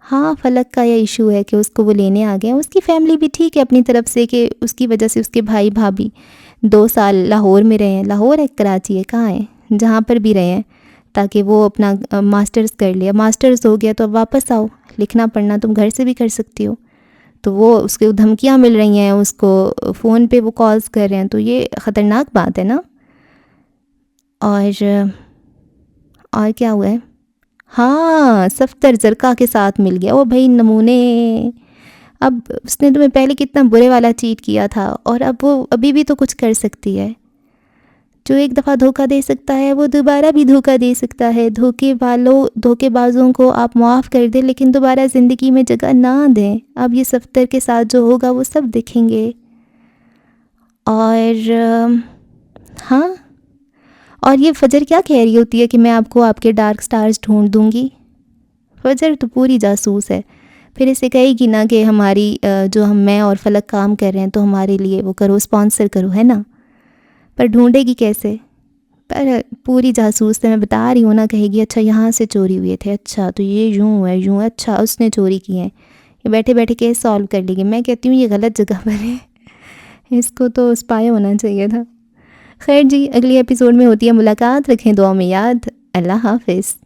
ہاں، فلک کا یہ ایشو ہے کہ اس کو وہ لینے آ گئے ہیں، اس کی فیملی بھی ٹھیک ہے اپنی طرف سے کہ اس کی وجہ سے اس کے بھائی بھابھی 2 سال لاہور میں رہے ہیں، لاہور ہے کراچی ہے کہاں ہے، جہاں پر بھی رہے ہیں، تاکہ وہ اپنا ماسٹرز کر لیا، ماسٹرز ہو گیا تو اب واپس آؤ، لکھنا پڑھنا تم گھر سے بھی کر سکتی ہو۔ تو وہ اس کے دھمکیاں مل رہی ہیں، اس کو فون پہ وہ کالز کر رہے ہیں، تو یہ خطرناک بات ہے نا۔ اور کیا ہوا ہے؟ ہاں، صفدر زرقا کے ساتھ مل گیا، وہ بھائی نمونے۔ اب اس نے تمہیں پہلے کتنا برے والا چیٹ کیا تھا، اور اب وہ ابھی بھی تو کچھ کر سکتی ہے۔ جو ایک دفعہ دھوکہ دے سکتا ہے وہ دوبارہ بھی دھوکہ دے سکتا ہے۔ دھوکے بازوں کو آپ معاف کر دیں لیکن دوبارہ زندگی میں جگہ نہ دیں۔ اب یہ صفدر کے ساتھ جو ہوگا وہ سب دیکھیں گے۔ اور ہاں، اور یہ فجر کیا کہہ رہی ہوتی ہے کہ میں آپ کو آپ کے ڈارک سٹارز ڈھونڈ دوں گی۔ فجر تو پوری جاسوس ہے، پھر اسے کہے گی نا کہ ہماری جو میں اور فلک کام کر رہے ہیں تو ہمارے لیے وہ کرو، اسپانسر کرو، ہے نا، پر ڈھونڈے گی کیسے؟ پر پوری جاسوس ہے، میں بتا رہی ہوں نا، کہے گی اچھا یہاں سے چوری ہوئے تھے، اچھا تو یہ یوں ہے، یوں ہے، اچھا اس نے چوری کی ہیں، یہ بیٹھے بیٹھے کیس سالو کر لے گی۔ میں کہتی ہوں یہ غلط جگہ پر ہے، اس کو تو اسپائی ہونا چاہیے تھا۔ خیر جی، اگلی ایپیسوڈ میں ہوتی ہے ملاقات، رکھیں دعا میں یاد۔ اللہ حافظ۔